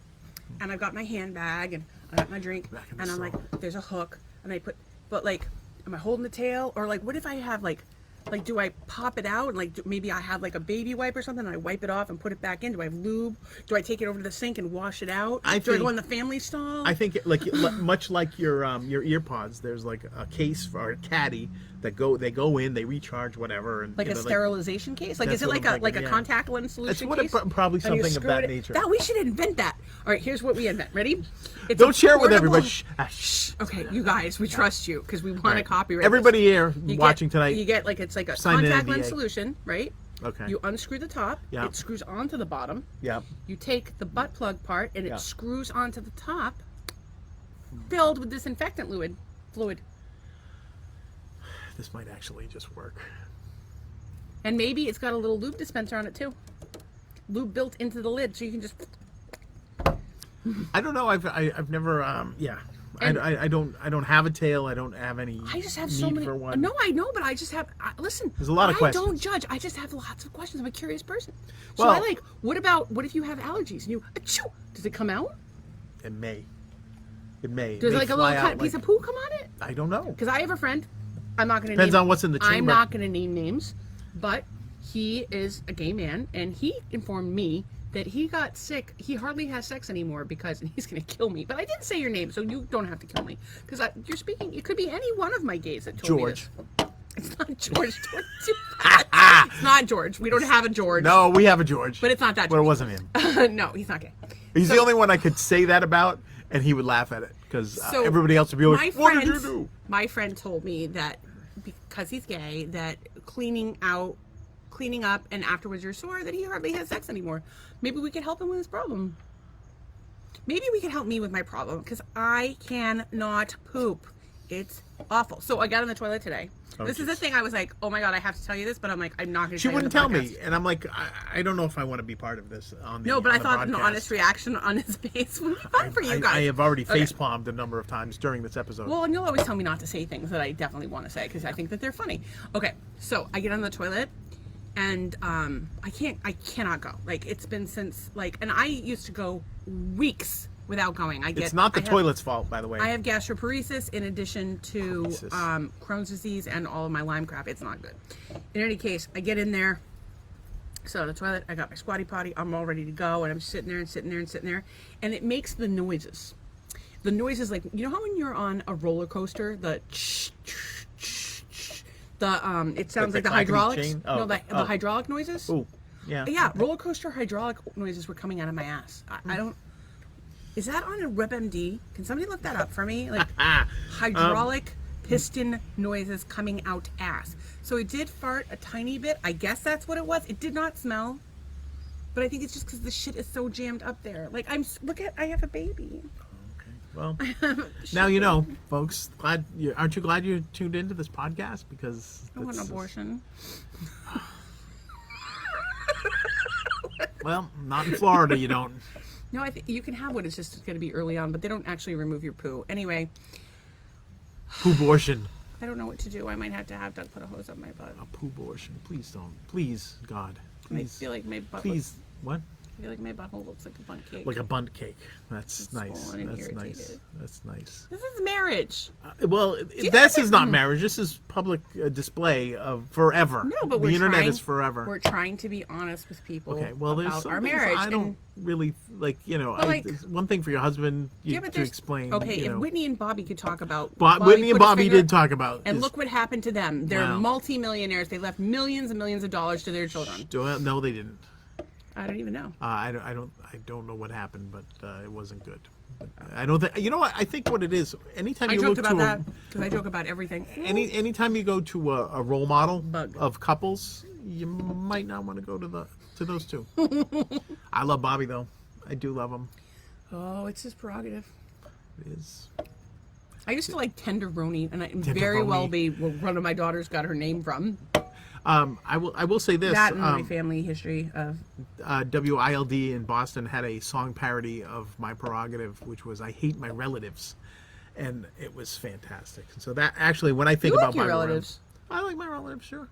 and I've got my handbag and I got my drink,
Back in the
and I'm
stall.
like, there's a hook, and I put, but like, am I holding the tail, or like, what if I have like, do I pop it out and like maybe I have like a baby wipe or something and I wipe it off and put it back in? Do I have lube? Do I take it over to the sink and wash it out? Do I
think-
go in the family stall?
I think much like your ear pods, there's like a case or a caddy that go in, they recharge whatever, and
like
you
a
know,
sterilization case? Like
That's
is it
what
like
I'm
a
thinking,
like a
yeah.
contact lens solution
what it
case?
probably
And you
something of
screw
that
it-
nature.
That we should invent that. All right, here's what we invent. Ready? It's
Don't
a
share it with
portable-
everybody. Shh.
Okay, you guys, we trust you because we want
All
to copyright.
Everybody
this.
here
You
watching
get,
tonight.
you get like it's like a
sign an
contact lens
NDA.
solution, right?
Okay.
You unscrew the top.
Yeah.
It screws onto the bottom.
Yeah.
You take the butt plug part and
Yeah.
it screws onto the top, filled with disinfectant fluid.
This might actually just work.
And maybe it's got a little lube dispenser on it too. Lube built into the lid, so you can just.
I don't know. I've never. Yeah.
And-
I don't have a tail. I don't have any.
I just have
need
so many.
for one.
No, I know, but I just have. Listen,
There's a lot of
I
questions.
don't judge. I just have lots of questions. I'm a curious person. So
Well-
I like. What if you have allergies and you? Achoo, does it come out?
It may. It may. It
Does
may
like a
fly
little
out
piece
like-
of poo come on it?
I don't know.
Because I have a friend. I'm not going to
Depends
name.
on what's in the
I'm
chamber.
not going to name names, but he is a gay man, and he informed me that he got sick. He hardly has sex anymore because and he's going to kill me. But I didn't say your name, so you don't have to kill me because you're speaking. It could be any one of my gays that told
George.
me this. It's not George. Don't do that. It's not George. We don't have a George.
No, we have a George.
But it's not that
But it
George.
wasn't him.
No, he's not gay.
He's the only one I could say that about, and he would laugh at it because
So,
everybody else would be
my
like, "What did you
friend-
do?"
My friend told me that because he's gay, that cleaning up, and afterwards you're sore, that he hardly has sex anymore. Maybe we could help him with his problem. Maybe we could help me with my problem because I cannot poop. It's awful. So I got on the toilet today.
Oh,
This is the
jeez.
thing I was like, oh my God, I have to tell you this, but I'm like, I'm not going to
She
tell you.
wouldn't tell me, and I'm like, I don't know if I want to be part of this. On the,
No, but
on
I
the
thought an
broadcast.
honest reaction on his face would be fun for you guys.
I have already
Okay.
face palmed a number of times during this episode.
Well, and you'll always tell me not to say things that I definitely want to say because I think that they're funny. Okay, so I get on the toilet, and I cannot go. Like it's been since like, and I used to go weeks without going.
it's not the toilet's fault, by the way.
I have gastroparesis in addition to
Paresis.
Crohn's disease and all of my Lyme crap. It's not good. In any case, I get in there. So the toilet, I got my squatty potty. I'm all ready to go, and I'm sitting there, and it makes the noises. The noises like you know how when you're on a roller coaster, it sounds like
the
the
clackety
hydraulics.
chain?
No,
Oh,
the
oh.
hydraulic noises.
Ooh, yeah.
Yeah, roller coaster hydraulic noises were coming out of my ass. I don't. Is that on a WebMD? Can somebody look that up for me? Like hydraulic piston noises coming out ass. So it did fart a tiny bit. I guess that's what it was. It did not smell, but I think it's just because the shit is so jammed up there. Like I have a baby.
Well, now you know, folks. Aren't you glad you tuned into this podcast? Because
I want an abortion.
Well, not in Florida, you don't.
No, I think you can have one. It's just going to be early on, but they don't actually remove your poo. Anyway,
Poo-abortion.
I don't know what to do. I might have to have Doug put a hose up my butt.
A poo-abortion. Please don't. Please, God.
I
Please.
feel like my butt.
Please. What?
I feel like my butthole looks like a bundt cake.
Like a bundt cake. That's
It's
nice.
swollen and
That's nice.
irritated.
That's nice.
This is marriage.
Well, this is not marriage. This is public display of forever.
No, but
the
we're
internet
trying,
is forever.
We're trying to be honest with people
Okay, well, there's
about
some
our
things
marriage.
I don't
and,
really like. You know,
But, like-
it's one thing for your husband
yeah, but
to
there's-
explain.
Okay,
you
if
know.
Whitney and Bobby could talk about
Whitney and
put his
Bobby
finger-
did talk about.
and
this.
look what happened to them. They're
Wow.
multi-millionaires. They left millions and millions of dollars to their children.
No, they didn't.
I don't even know.
I don't know what happened, but it wasn't good. I don't think. You know what? I think what it is. Anytime
I
you
joked
look
about
to
that because I joke about everything.
anytime you go to a role model
Bug.
of couples, you might not want to go to those two. I love Bobby though. I do love him.
Oh, it's his prerogative.
It is.
I used to like tenderoni, and it very well be where one of my daughters got her name from.
I will say this.
That and my family history of
WILD in Boston had a song parody of My Prerogative, which was "I Hate My Relatives," and it was fantastic. So that actually, when I think
You
about
like your
my
relatives,
I like my relatives, sure,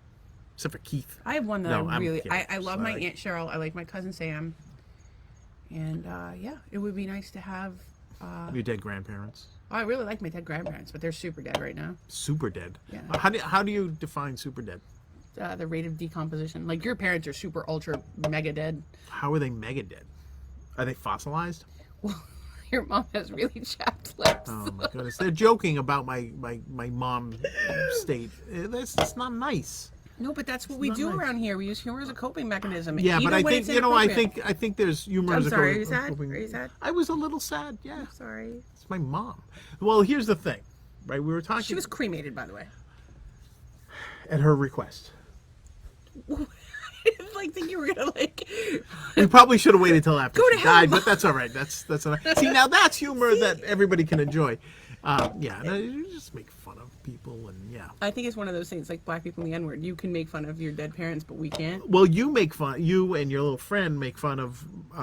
except for Keith.
I have one that
No,
I
I'm
really
kidding.
I love my
Sorry.
Aunt Cheryl. I like my cousin Sam, and yeah, it would be nice to have.
Your dead grandparents.
I really like my dead grandparents, but they're super dead right now.
Super dead.
Yeah.
How do you define super dead?
The rate of decomposition. Like your parents are super ultra mega dead.
How are they mega dead? Are they fossilized?
Well, your mom has really chapped lips.
Oh my goodness! They're joking about my mom's state. That's not nice.
No, but that's what we
not
do
nice.
around here. We use humor as a coping mechanism.
Yeah,
even
but I
when
think
it's
I
inappropriate.
think there's humor.
I'm
as a
sorry. Are you
coping-
sad?
coping-
Are you sad?
I was a little sad. Yeah,
I'm sorry.
it's my mom. Well, here's the thing, right? We were talking.
She was cremated, by the way.
at her request.
I didn't think you were gonna like.
We probably should have waited till after
Go
she
to hell,
died,
Mom.
but that's all right. That's all right. See, now that's humor that everybody can enjoy. Yeah, no, you just make fun of people, and yeah.
I think it's one of those things like black people in the N-word. You can make fun of your dead parents, but we can't.
Well, you and your little friend make fun of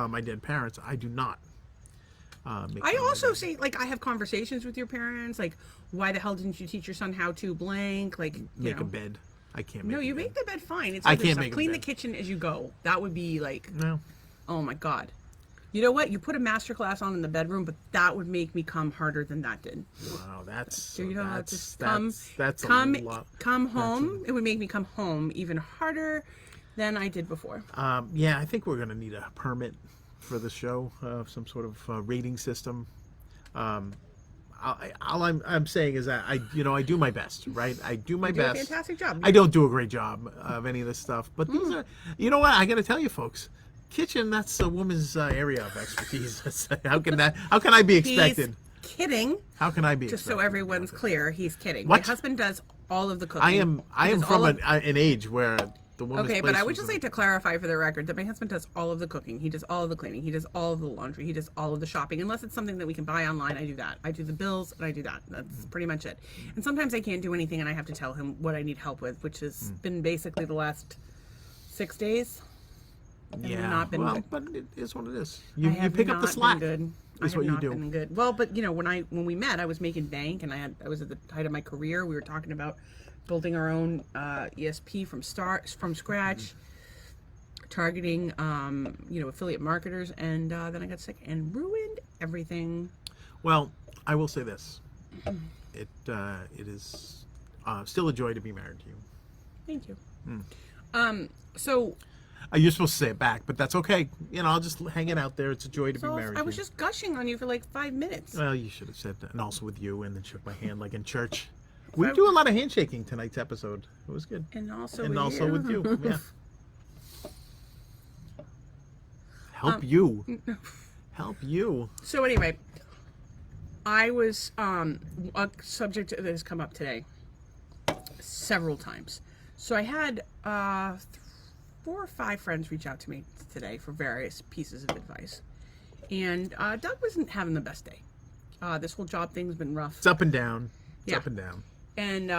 my dead parents. I do not. Make
I
fun of
also
them.
say I have conversations with your parents, like why the hell didn't you teach your son how to blank? Like
make
know.
a bed. I can't make
No,
a
you
bed.
make the bed fine. It's
I
other
can't
stuff.
make a
Clean the
bed.
kitchen as you go. That would be like,
No.
oh my god. You know what? You put a master class on in the bedroom, but that would make me come harder than that did.
Wow, that's
So you know,
that's
just
that's
come
a lot.
home. It would make me come home even harder than I did before.
Yeah, I think we're gonna need a permit for the show, some sort of rating system. All I'm saying is that I do my best, right? I do my
You do a
best.
fantastic job.
I don't do a great job of any of this stuff, but these are, you know what? I got to tell you, folks, kitchen, that's a woman's area of expertise. How can I be expected?
He's kidding.
How can I be
Just
expected?
so everyone's clear, he's kidding.
What?
My husband does all of the cooking.
I am
He does
from
all of-
an age where the woman's
Okay, but
place
I would
was
just
in-
like to clarify for the record that my husband does all of the cooking. He does all of the cleaning. He does all of the laundry. He does all of the shopping. Unless it's something that we can buy online, I do that. I do the bills and I do that. That's pretty much it. And sometimes I can't do anything and I have to tell him what I need help with, which has been basically the last 6 days.
yeah,
not been
well,
good.
but it is what it is.
I
You
have
pick up the
not
slack.
been good.
Is
I have
what you
not
do.
been good. Well, but when we met, I was making bank and I was at the height of my career. We were talking about building our own ESP from scratch, targeting affiliate marketers, and then I got sick and ruined everything.
Well, I will say this: it is still a joy to be married to you.
Thank you. So
You're supposed to say it back, but that's okay. I'll just hang it out there. It's a joy to be married.
I was
to you.
just gushing on you for like 5 minutes.
Well, you should have said that, and also with you, and then shook my hand like in church. We do a lot of handshaking tonight's episode. It was good.
And also
With you. Yeah. Help you. Help you.
So anyway, I was a subject that has come up today several times. So I had 4 or 5 friends reach out to me today for various pieces of advice, and Doug wasn't having the best day. This whole job thing's been rough,
It's up and down. It's
Yeah.
up and down.
and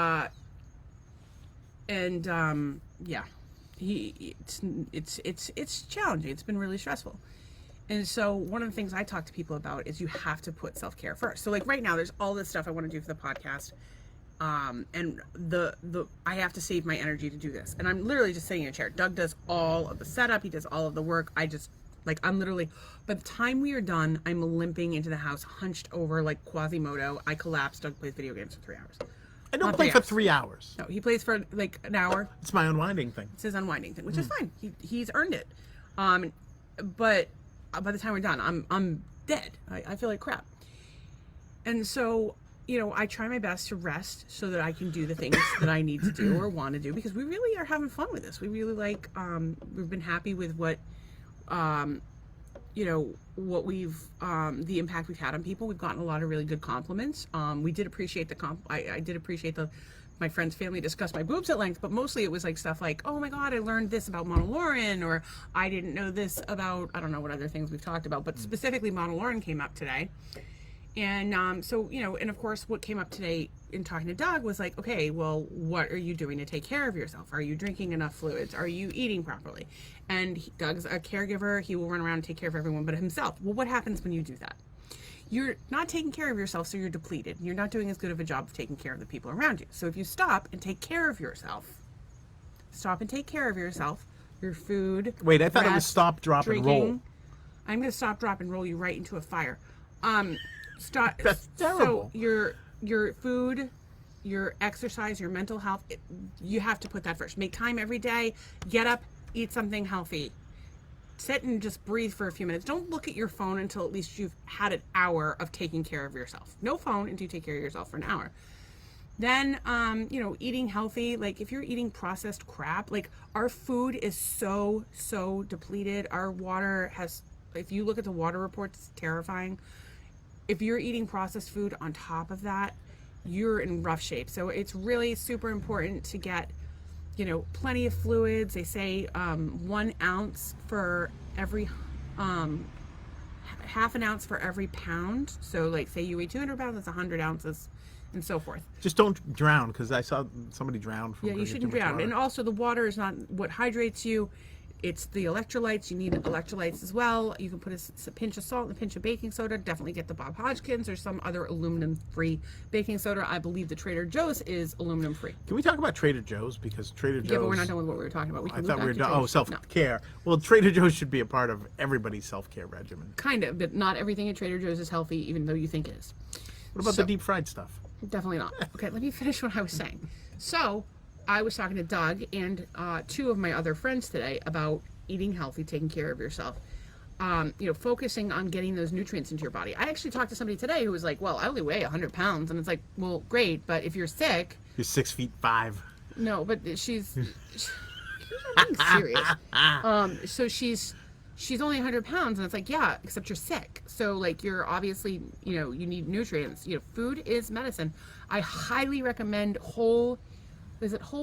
yeah, it's challenging. It's been really stressful. And so one of the things I talk to people about is you have to put self-care first. So like right now, there's all this stuff I want to do for the podcast. And I have to save my energy to do this. And I'm literally just sitting in a chair. Doug does all of the setup. He does all of the work. I'm literally, by the time we are done, I'm limping into the house, hunched over like Quasimodo. I collapsed. Doug plays video games for 3 hours.
I don't
Not
play
3
for
hours.
3 hours.
No, he plays for like an hour.
It's my unwinding thing.
It's his unwinding thing, which is fine. He's earned it. But by the time we're done, I'm dead. I feel like crap. And so, I try my best to rest so that I can do the things that I need to do or want to do, because we really are having fun with this. We really like, we've been happy with what we've, the impact we've had on people. We've gotten a lot of really good compliments. We did appreciate I did appreciate my friend's family discussed my boobs at length, but mostly it was like stuff like, oh my God, I learned this about Monolaurin, or I didn't know this about, I don't know what other things we've talked about, but specifically Monolaurin came up today. And so, and of course, what came up today in talking to Doug was like, okay, well, what are you doing to take care of yourself? Are you drinking enough fluids? Are you eating properly? And Doug's a caregiver. He will run around and take care of everyone but himself. Well, what happens when you do that? You're not taking care of yourself, so you're depleted. You're not doing as good of a job of taking care of the people around you. So if you stop and take care of yourself, your food.
Wait, I thought it was stop, drop,
drinking,
and roll.
I'm going to stop, drop, and roll you right into a fire. Stop.
That's terrible.
So your food, your exercise, your mental health, you have to put that first. Make time every day. Get up, eat something healthy. Sit and just breathe for a few minutes. Don't look at your phone until at least you've had an hour of taking care of yourself. No phone until you take care of yourself for an hour. Then, eating healthy. Like if you're eating processed crap, like our food is so depleted. Our water has, if you look at the water reports, it's terrifying. If you're eating processed food on top of that, you're in rough shape. So it's really super important to get plenty of fluids. They say 1 ounce for every half an ounce for every pound. So like say you weigh 200 pounds, that's 100 ounces and so forth.
Just don't drown, because I saw somebody drown from
you shouldn't drown. And also the water is not what hydrates you. It's the electrolytes. You need electrolytes as well. You can put a pinch of salt and a pinch of baking soda. Definitely get the Bob Hodgkins or some other aluminum-free baking soda. I believe the Trader Joe's is aluminum-free.
Can we talk about Trader Joe's? Because Trader Joe's...
Yeah, but we're not done with what we were talking about.
I thought we were done. Oh, self-care. No. Well, Trader Joe's should be a part of everybody's self-care regimen.
Kind of, but not everything at Trader Joe's is healthy, even though you think it is.
What about the deep-fried stuff?
Definitely not. Okay, let me finish what I was saying. So, I was talking to Doug and 2 of my other friends today about eating healthy, taking care of yourself, focusing on getting those nutrients into your body. I actually talked to somebody today who was like, well, I only weigh 100 pounds. And it's like, well, great, but if you're sick...
You're 6'5".
No, but she's being serious. So she's only 100 pounds, and it's like, yeah, except you're sick. So like you're obviously, you need nutrients. Food is medicine. I highly recommend Whole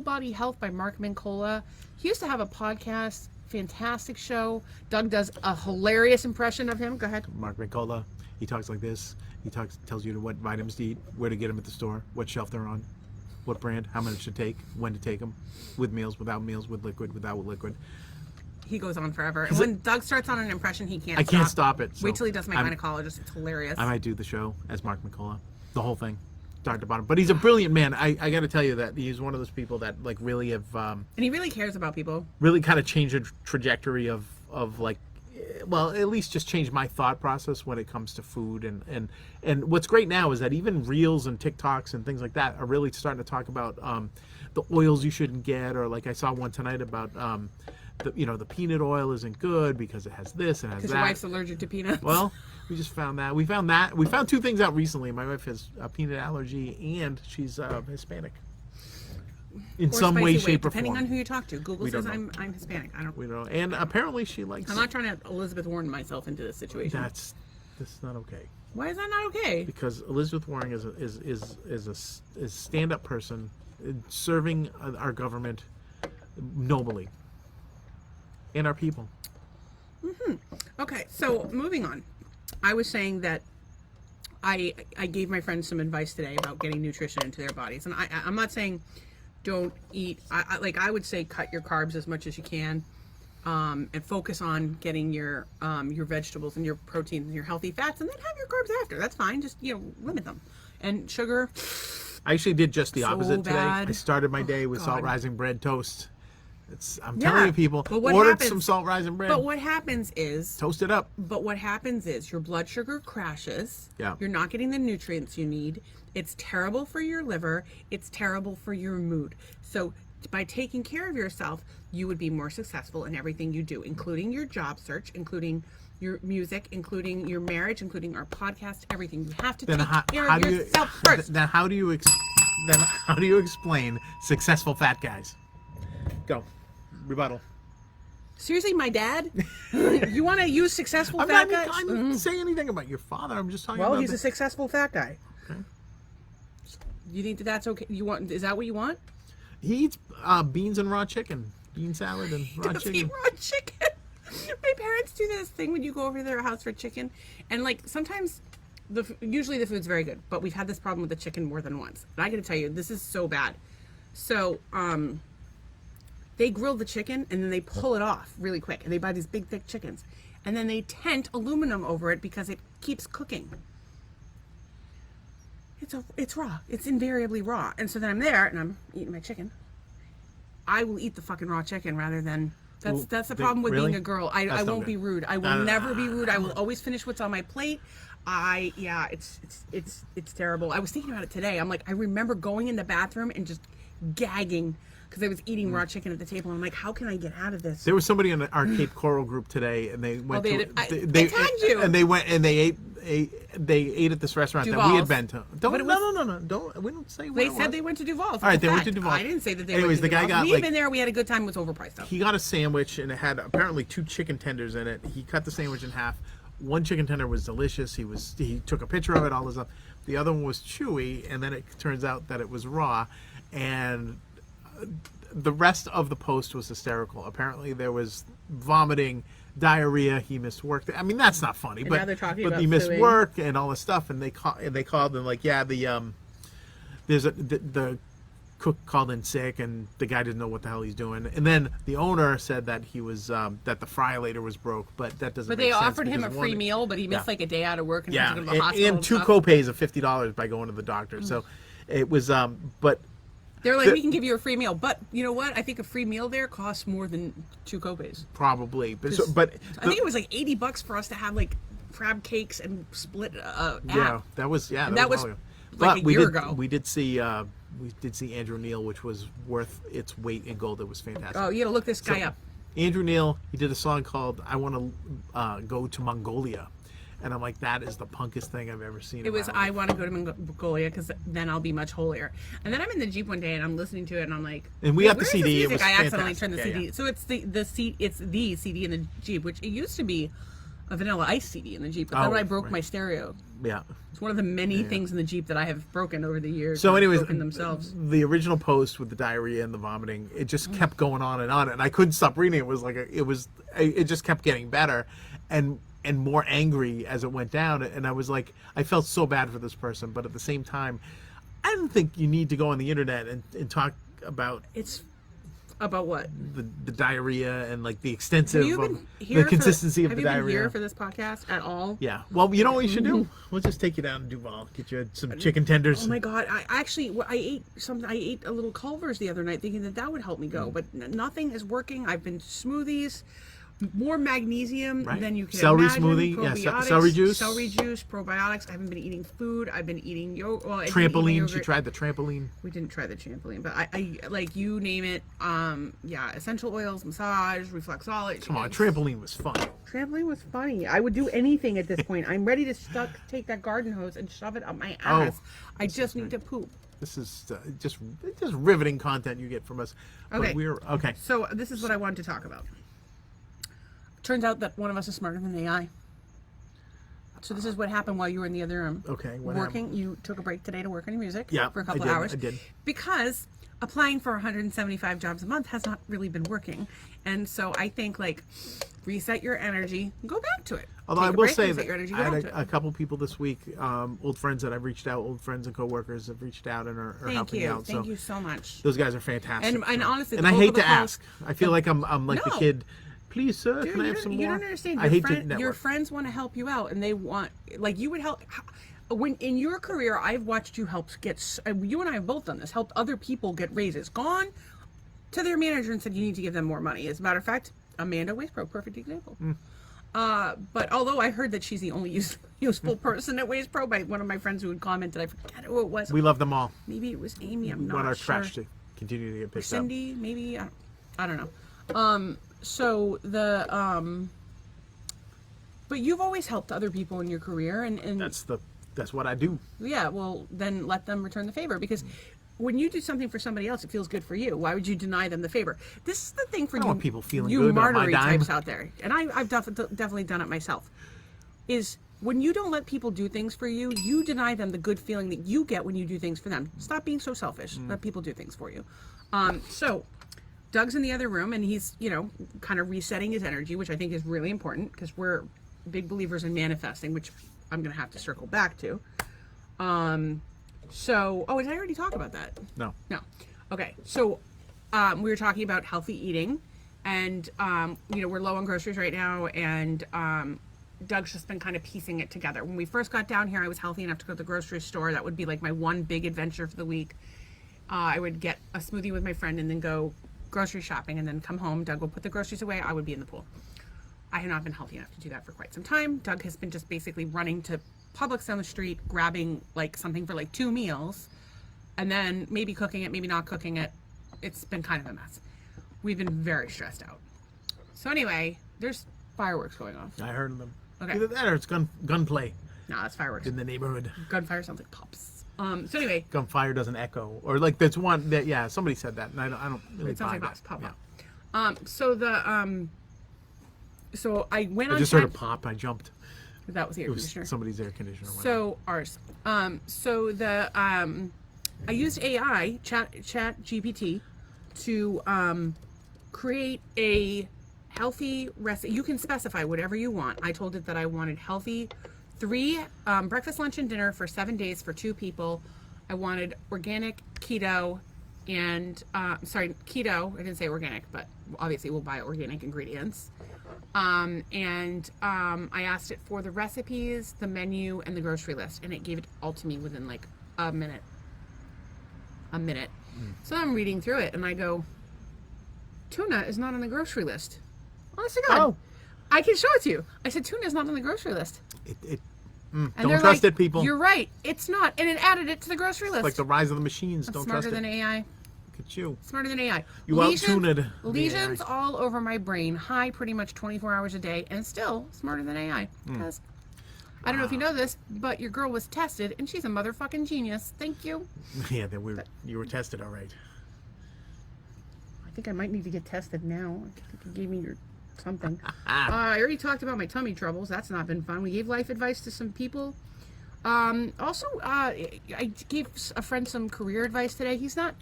Body Health by Mark Mincola. He used to have a podcast. Fantastic show. Doug does a hilarious impression of him. Go ahead.
Mark Mincola. He talks like this. He tells you what vitamins to eat, where to get them at the store, what shelf they're on, what brand, how much to take, when to take them, with meals, without meals, with liquid, without liquid.
He goes on forever. And when Doug starts on an impression, he can't.
I can't stop it. So
wait till he does my gynecologist. It's hilarious.
I might do the show as Mark Mincola, the whole thing. Start to bottom. But he's a brilliant man. I got to tell you that he's one of those people that like really have and
he really cares about people.
Really kind of changed the trajectory of like, well, at least just changed my thought process when it comes to food. And what's great now is that even Reels and TikToks and things like that are really starting to talk about the oils you shouldn't get, or like I saw one tonight about the peanut oil isn't good because it has this and has that.
Because your wife's allergic to peanuts.
Well, we just found that. We found 2 things out recently. My wife has a peanut allergy, and she's Hispanic. In some way, shape, or form.
Depending on who you talk to. Google says I'm Hispanic.
We don't know. And apparently she likes...
I'm not trying to Elizabeth Warren myself into this situation.
That's not okay.
Why is that not okay?
Because Elizabeth Warren is a stand-up person serving our government nobly. And our people.
Mm-hmm. Okay, so moving on. I was saying that I gave my friends some advice today about getting nutrition into their bodies, and I'm not saying don't eat. I would say cut your carbs as much as you can, and focus on getting your vegetables and your proteins and your healthy fats, and then have your carbs after. That's fine. Just limit them. And sugar.
I actually did just the opposite today.
Bad.
I started my day with salt rising bread toast. I'm telling you, people, ordered some salt rising bread.
But what happens is...
Toast it up.
But what happens is your blood sugar crashes.
Yeah.
You're not getting the nutrients you need. It's terrible for your liver. It's terrible for your mood. So by taking care of yourself, you would be more successful in everything you do, including your job search, including your music, including your marriage, including our podcast, everything. You have to take care of yourself first.
Then how do you explain successful fat guys? Go. Rebuttal.
Seriously, my dad? You want to use successful fat guys?
I didn't say anything about your father. I'm just talking about...
Well, he's a successful fat guy.
Okay.
You think that's okay? Is that what you want?
He eats beans and raw chicken. Bean salad and raw chicken.
Eat raw chicken. My parents do this thing when you go over to their house for chicken. And, like, sometimes usually the food's very good, but we've had this problem with the chicken more than once. And I got to tell you, this is so bad. So, they grill the chicken and then they pull it off really quick, and they buy these big thick chickens, and then they tent aluminum over it because it keeps cooking. It's raw. It's invariably raw. And so then I'm there and I'm eating my chicken. I will eat the fucking raw chicken rather than. That's the problem with being a girl. I won't be rude. I will never be rude. I will always finish what's on my plate. It's terrible. I was thinking about it today. I'm like, I remember going in the bathroom and just gagging because I was eating raw chicken at the table. I'm like, how can I get out of this?
There was somebody in our Cape Coral group today, and they went
I tagged you.
And they went and they ate at this restaurant that we had been to. No. We don't say.
They said they went to Duval's.
All right, they went to Duval's.
I didn't say that they.
Anyways,
went to
the guy got
we had been there. We had a good time. It was overpriced though.
He got a sandwich and it had apparently 2 chicken tenders in it. He cut the sandwich in half. One chicken tender was delicious. He took a picture of it, all this stuff. The other one was chewy, and then it turns out that it was raw, and the rest of the post was hysterical. Apparently there was vomiting, diarrhea. He missed work. I mean, that's not funny,
And
but
now they're talking
but
about
he missed
suing.
work and all this stuff. And they called and like, yeah, the cook called in sick, and the guy didn't know what the hell he's doing. And then the owner said that he was that the fryolator was broke, but that doesn't.
But
make
they
sense
offered him a
because
free meal, but he missed like a day out of work and had to go to the hospital.
And 2
stuff.
copays of $50 by going to the doctor. So it was but.
They're like, we can give you a free meal, but you know what? I think a free meal there costs more than 2 copays.
Probably, but
I think it was like $80 for us to have like crab cakes and split.
Yeah, that was
that was
like
but a year ago.
We did see Andrew Neil, which was worth its weight in gold. It was fantastic.
Oh, you gotta look this guy up.
Andrew Neil, he did a song called "I Want to Go to Mongolia." And I'm like, that is the punkest thing I've ever seen.
It was, I want to go to Mongolia because then I'll be much holier. And then I'm in the Jeep one day and I'm listening to it and I'm like,
and we got the CD.
It was I accidentally
fantastic.
turned the CD. Yeah. So it's the CD in the Jeep, which it used to be a Vanilla Ice CD in the Jeep, but then I broke my stereo.
Yeah.
It's one of the many things in the Jeep that I have broken over the years.
So anyways,
themselves.
The original post with the diarrhea and the vomiting, it just kept going on, and I couldn't stop reading it. It was like it just kept getting better and more angry as it went down, and I was like, I felt so bad for this person, but at the same time, I don't think you need to go on the internet and talk about
about what
the diarrhea and like the extensive the consistency of the diarrhea.
Have you been here for this podcast at all?
Yeah. Well, you know what you should do? We'll just take you down to Duval, get you some chicken tenders.
Oh my God! I ate a little Culver's the other night, thinking that would help me go, but nothing is working. I've been smoothies. More magnesium than you can
celery
imagine.
smoothie, celery juice,
probiotics. I haven't been eating food. I've been eating yogurt. Well,
trampoline. She tried the trampoline.
We didn't try the trampoline, but I like you name it. Essential oils, massage, reflexology.
Come on, trampoline was fun.
Trampoline was funny. I would do anything at this point. I'm ready to take that garden hose and shove it up my ass. I just need to poop.
This is just riveting content you get from us.
Okay.
But we're okay.
So this is what I wanted to talk about. Turns out that one of us is smarter than AI. So this is what happened while you were in the other room.
Okay, what
working.
happened?
You took a break today to work on your music for a couple
of
hours.
I did.
Because applying for 175 jobs a month has not really been working. And so I think like reset your energy, go back to it.
Although I will say that
I
had a couple people this week, old friends that I've reached out, old friends and coworkers have reached out and are helping out.
Thank you so much.
Those guys are fantastic.
And honestly,
and I hate to ask. I feel like I'm like the kid. Please, sir,
Dude,
can I have some more?
You don't understand.
I hate to network.
Your friends want to help you out, and they want, like, you would help. When in your career, I've watched you help get. You and I have both done this. Helped other people get raises. Gone to their manager and said you need to give them more money. As a matter of fact, Amanda Waste perfect example. But although I heard that she's the only useful person at Waste Pro by one of my friends who had commented, I forget who it was.
We love them all.
Maybe it was Amy. I'm not sure.
We want our trash to continue to get picked up.
Cindy, maybe. I don't know. So but you've always helped other people in your career, and
that's what I do.
Yeah, well, then let them return the favor, because when you do something for somebody else, it feels good for you. Why would you deny them the favor? This is the thing for
I don't want people feeling
you
good about my
martyry
dime.
types out there, and I've definitely done it myself. Is when you don't let people do things for you, you deny them the good feeling that you get when you do things for them. Stop being so selfish. Let people do things for you. So Doug's in the other room, and he's, kind of resetting his energy, which I think is really important, because we're big believers in manifesting, which I'm gonna have to circle back to. So, did I already talk about that?
No.
No. Okay. So, we were talking about healthy eating, and we're low on groceries right now, and Doug's just been kind of piecing it together. When we first got down here, I was healthy enough to go to the grocery store. That would be like my one big adventure for the week. I would get a smoothie with my friend and then go grocery shopping and then come home. Doug would put the groceries away. I would be in the pool. I have not been healthy enough to do that for quite some time. Doug has been just basically running to Publix on the street, grabbing like something for like 2 meals, and then maybe cooking it, maybe not cooking it. It's been kind of a mess. We've been very stressed out. So anyway, there's fireworks going off.
I heard of them.
Okay.
Either that or it's gunplay
No, that's fireworks.
in the neighborhood.
Gunfire sounds like pops. So anyway,
Gunfire doesn't echo, or like there's one that somebody said that, and I don't really
it sounds
buy
like
that.
pops. Pop.
Yeah.
So I went
I
on.
just heard a pop. I jumped.
That was the air
It was
conditioner.
somebody's air conditioner.
So ours. I used AI, Chat GPT, to create a healthy recipe. You can specify whatever you want. I told it that I wanted healthy 3 breakfast, lunch, and dinner for 7 days for 2 people. I wanted organic, keto, and keto. I didn't say organic, but obviously we'll buy organic ingredients. I asked it for the recipes, the menu, and the grocery list, and it gave it all to me within like a minute. So I'm reading through it, and I go, tuna is not on the grocery list. Honest to God.
Oh.
I can show it to you. I said, tuna is not on the grocery list. And
don't
they're
trust
like,
it, people.
You're right. It's not. And it added it to the grocery list.
Like the rise of the machines.
I'm
Don't
smarter
trust
than
it.
AI.
Look at you.
Smarter than AI.
You out-tuned the
Lesions
AI.
all over my brain, high pretty much 24 hours a day, and still smarter than AI. Because I don't know if you know this, but your girl was tested, and she's a motherfucking genius. Thank you.
Yeah, you were tested all right.
I think I might need to get tested now. I think you gave me your something. I already talked about my tummy troubles. That's not been fun. We gave life advice to some people. I gave a friend some career advice today. He's not.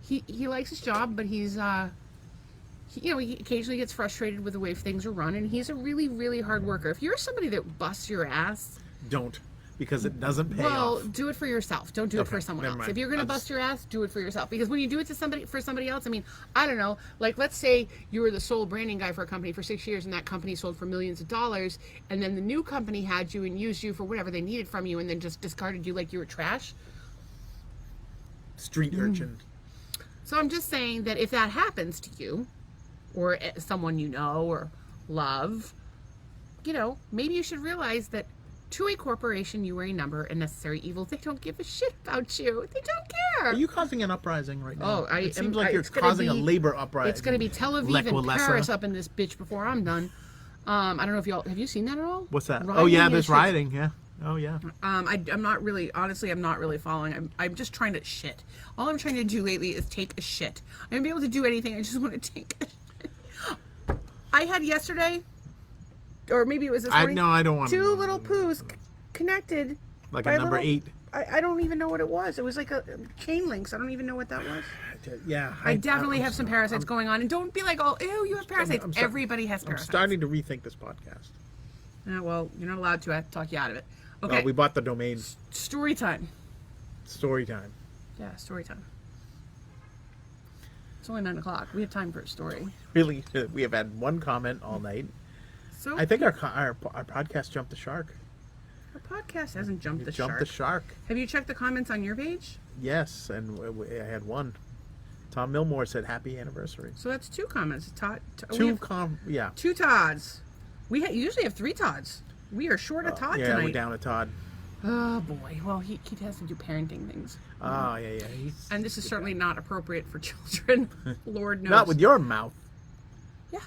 He likes his job, but he's he occasionally gets frustrated with the way things are run, and he's a really, really hard worker. If you're somebody that busts your ass,
Don't, because it doesn't pay
well,
off.
do it for yourself. Don't do it
Okay,
for someone
never
else.
mind.
If you're gonna
I'll
bust
just-
your ass, do it for yourself. Because when you do it to somebody else, I mean, I don't know. Like, let's say you were the sole branding guy for a company for 6 years, and that company sold for millions of dollars, and then the new company had you and used you for whatever they needed from you, and then just discarded you like you were trash.
Street urchin.
So I'm just saying that if that happens to you, or someone you know or love, maybe you should realize that to a corporation, you are a number, a necessary evil. They don't give a shit about you. They don't care.
Are you causing an uprising right now?
Oh,
it seems like you're
it's gonna
causing a
be-
labor uprising.
It's going to be Tel Aviv
Lech
and
Walesa.
Paris up in this bitch before I'm done. I don't know if have you seen that at all?
What's that?
Rioting
Oh yeah,
is
there's
just-
rioting. Yeah. Oh yeah.
I'm not really, honestly, I'm not really following. I'm just trying to shit. All I'm trying to do lately is take a shit. I'm going to be able to do anything. I just want to take a shit. I had yesterday, or maybe it was this morning.
I don't want
2 little poos connected.
like
by
a number
little-
8.
I don't even know what it was. It was like a chain links. I don't even know what that was.
Yeah.
I definitely have some parasites going on. And don't be like, oh, ew, you have parasites.
I'm sorry.
Everybody has
I'm
parasites.
starting to rethink this podcast.
Well, you're not allowed to. I have to talk you out of it. Okay.
Well, we bought the domain.
Story time.
Story time.
Yeah, story time. It's only 9 o'clock. We have time for a story.
Really, we have had one comment all night.
So
I think our podcast jumped the shark.
our podcast hasn't jumped the
Jumped
shark.
the shark.
Have you checked the comments on your page?
Yes, and I had one. Tom Milmore said happy anniversary.
So that's 2 comments. We
Two
have 2 Todds. We usually have 3 Todds. We are short a Todd
yeah,
tonight.
we're down a Todd.
Oh boy. Well, he has to do parenting things.
Oh yeah.
And this is certainly not appropriate for children. Lord knows.
Not with your mouth.
Yeah,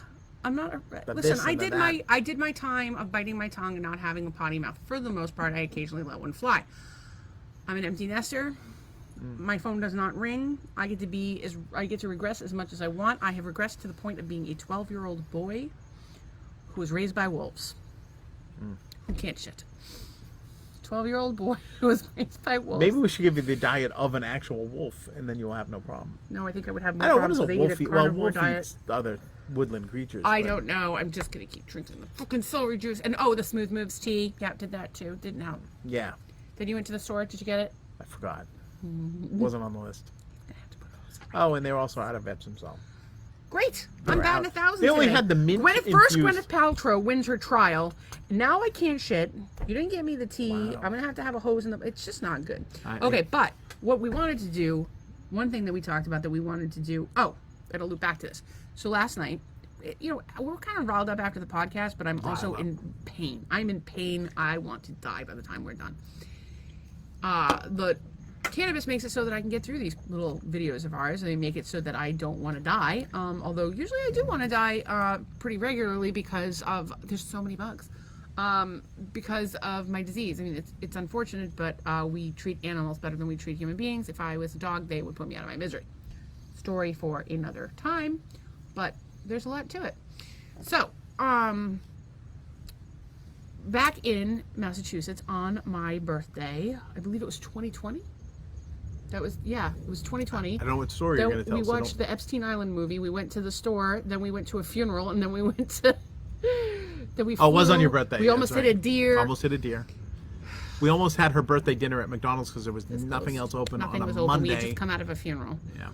I'm not.
But
Listen,
this
I
and
did
that.
I did my time of biting my tongue and not having a potty mouth. For the most part, I occasionally let one fly. I'm an empty nester. My phone does not ring. I get to regress as much as I want. I have regressed to the point of being a 12-year-old boy who was raised by wolves who can't shit. 12-year-old boy who was raised by wolves.
Maybe we should give you the diet of an actual wolf, and then you'll have no problem.
No, I think I would have
I
more
don't know, what
problems
does
if
a
they eat
wolf
a
eat? Well,
carnivore
wolf
diet.
eats other woodland creatures.
I
but-
don't know. I'm just going to keep drinking the fucking celery juice. And, oh, the Smooth Moves tea. Yeah, did that too. Didn't help.
Yeah,
Then you went to the store. Did you get it?
I forgot. Wasn't on the list.
I have to put all this-
Oh, and they're also out of Epsom salt.
Great.
They
I'm
were
batting
out.
1,000
They only
today.
had the mint
First,
infused-
Gwyneth Paltrow wins her trial. Now I can't shit. You didn't get me the tea.
Wow.
I'm going to have a hose in the... It's just not good.
I-
Okay, but what we wanted to do, one thing that we talked about that we wanted to do... Oh, it'll loop back to this. So last night, we're kind of riled up after the podcast, but I'm also in pain. I'm in pain. I want to die by the time we're done. The cannabis makes it so that I can get through these little videos of ours, and they make it so that I don't want to die. Although usually I do want to die pretty regularly because of there's so many bugs. Because of my disease. I mean, it's unfortunate, but we treat animals better than we treat human beings. If I was a dog, they would put me out of my misery. Story for another time, but there's a lot to it. So, back in Massachusetts on my birthday, I believe it was 2020. It was 2020.
I don't know what story you're going to tell.
We watched the Epstein Island movie. We went to the store, then we went to a funeral, and then we went to... Then we flew.
Oh, it was on your birthday.
We
Yeah,
almost
that's
hit a
right.
deer.
Almost hit a deer. We almost had her birthday dinner at McDonald's because there was nothing
Close.
else open
Nothing
on
was
a
open. We
Monday.
had just come out of a funeral.
Yeah.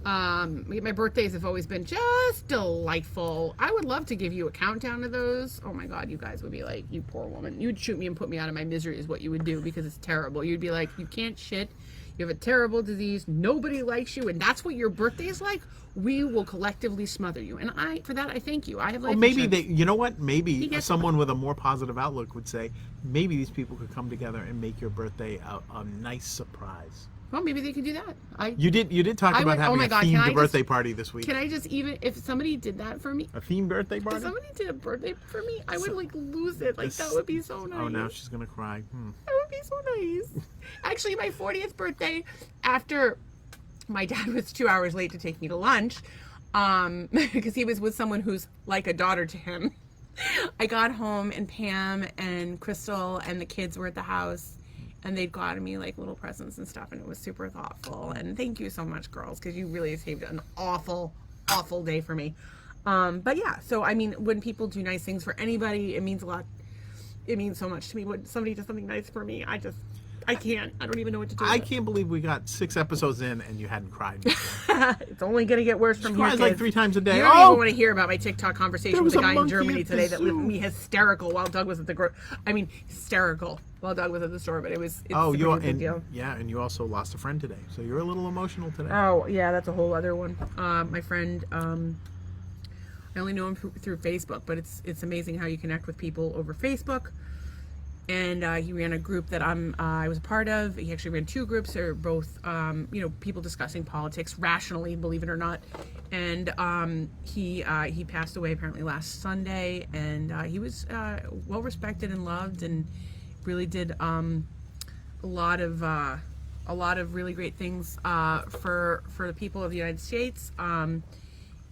My birthdays have always been just delightful. I would love to give you a countdown of those. Oh my God, you guys would be like, you poor woman. You'd shoot me and put me out of my misery is what you would do because it's terrible. You'd be like, you can't shit. You have a terrible disease. Nobody likes you. And that's what your birthday is like. We will collectively smother you. And for that, I thank you. I have life
Well, maybe
insurance.
you know what? Maybe
gets
someone with a more positive outlook would say, maybe these people could come together and make your birthday a nice surprise.
Well, maybe they could do that.
You did talk
I
about
would- oh
having
my
a
God, can I
themed
just-
birthday party this week.
Can I just if somebody did that for me,
A themed birthday
if
party?
somebody did a birthday for me, I would like lose it. Like that would be so nice.
Oh, now she's gonna cry.
That would be so nice. Actually, my 40th birthday, after my dad was 2 hours late to take me to lunch, because he was with someone who's like a daughter to him. I got home and Pam and Crystal and the kids were at the house, and they'd gotten me like little presents and stuff, and it was super thoughtful. And thank you so much, girls, because you really saved an awful, awful day for me. But yeah, so I mean, when people do nice things for anybody, it means a lot. It means so much to me when somebody does something nice for me. I can't. I don't even know what to do.
I
with it.
can't believe we got 6 episodes in and you hadn't cried before.
It's only going to get worse from
She
here.
cries like
kids.
3 times a day.
You don't
Oh!
even want to hear about my TikTok conversation
There
with
was
a
a
guy in
monkey
Germany
at the
today that left
zoo.
me hysterical while Doug was at the hysterical while Doug was at the store. But it's a
You
pretty big deal.
and you also lost a friend today, so you're a little emotional today.
Oh yeah, that's a whole other one. My friend, I only know him through Facebook, but it's amazing how you connect with people over Facebook. And he ran a group that I was a part of. He actually ran 2 groups. They're both, people discussing politics rationally, believe it or not. And he passed away apparently last Sunday. And he was well respected and loved, and really did a lot of really great things for the people of the United States.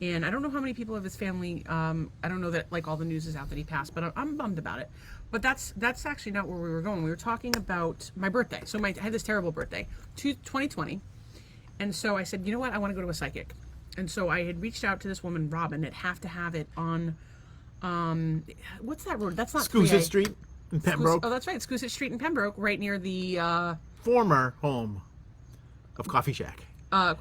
And I don't know how many people of his family. I don't know that like all the news is out that he passed, but I'm bummed about it. But that's actually not where we were going. We were talking about my birthday. So I had this terrible birthday, 2020, and so I said, you know what, I want to go to a psychic. And so I had reached out to this woman, Robin, at Have to Have It on, what's that road? That's not
Scoosett
3A.
Street in Pembroke,
Oh, that's right, Scoosett Street in Pembroke, right near the
former home of Coffee Shack.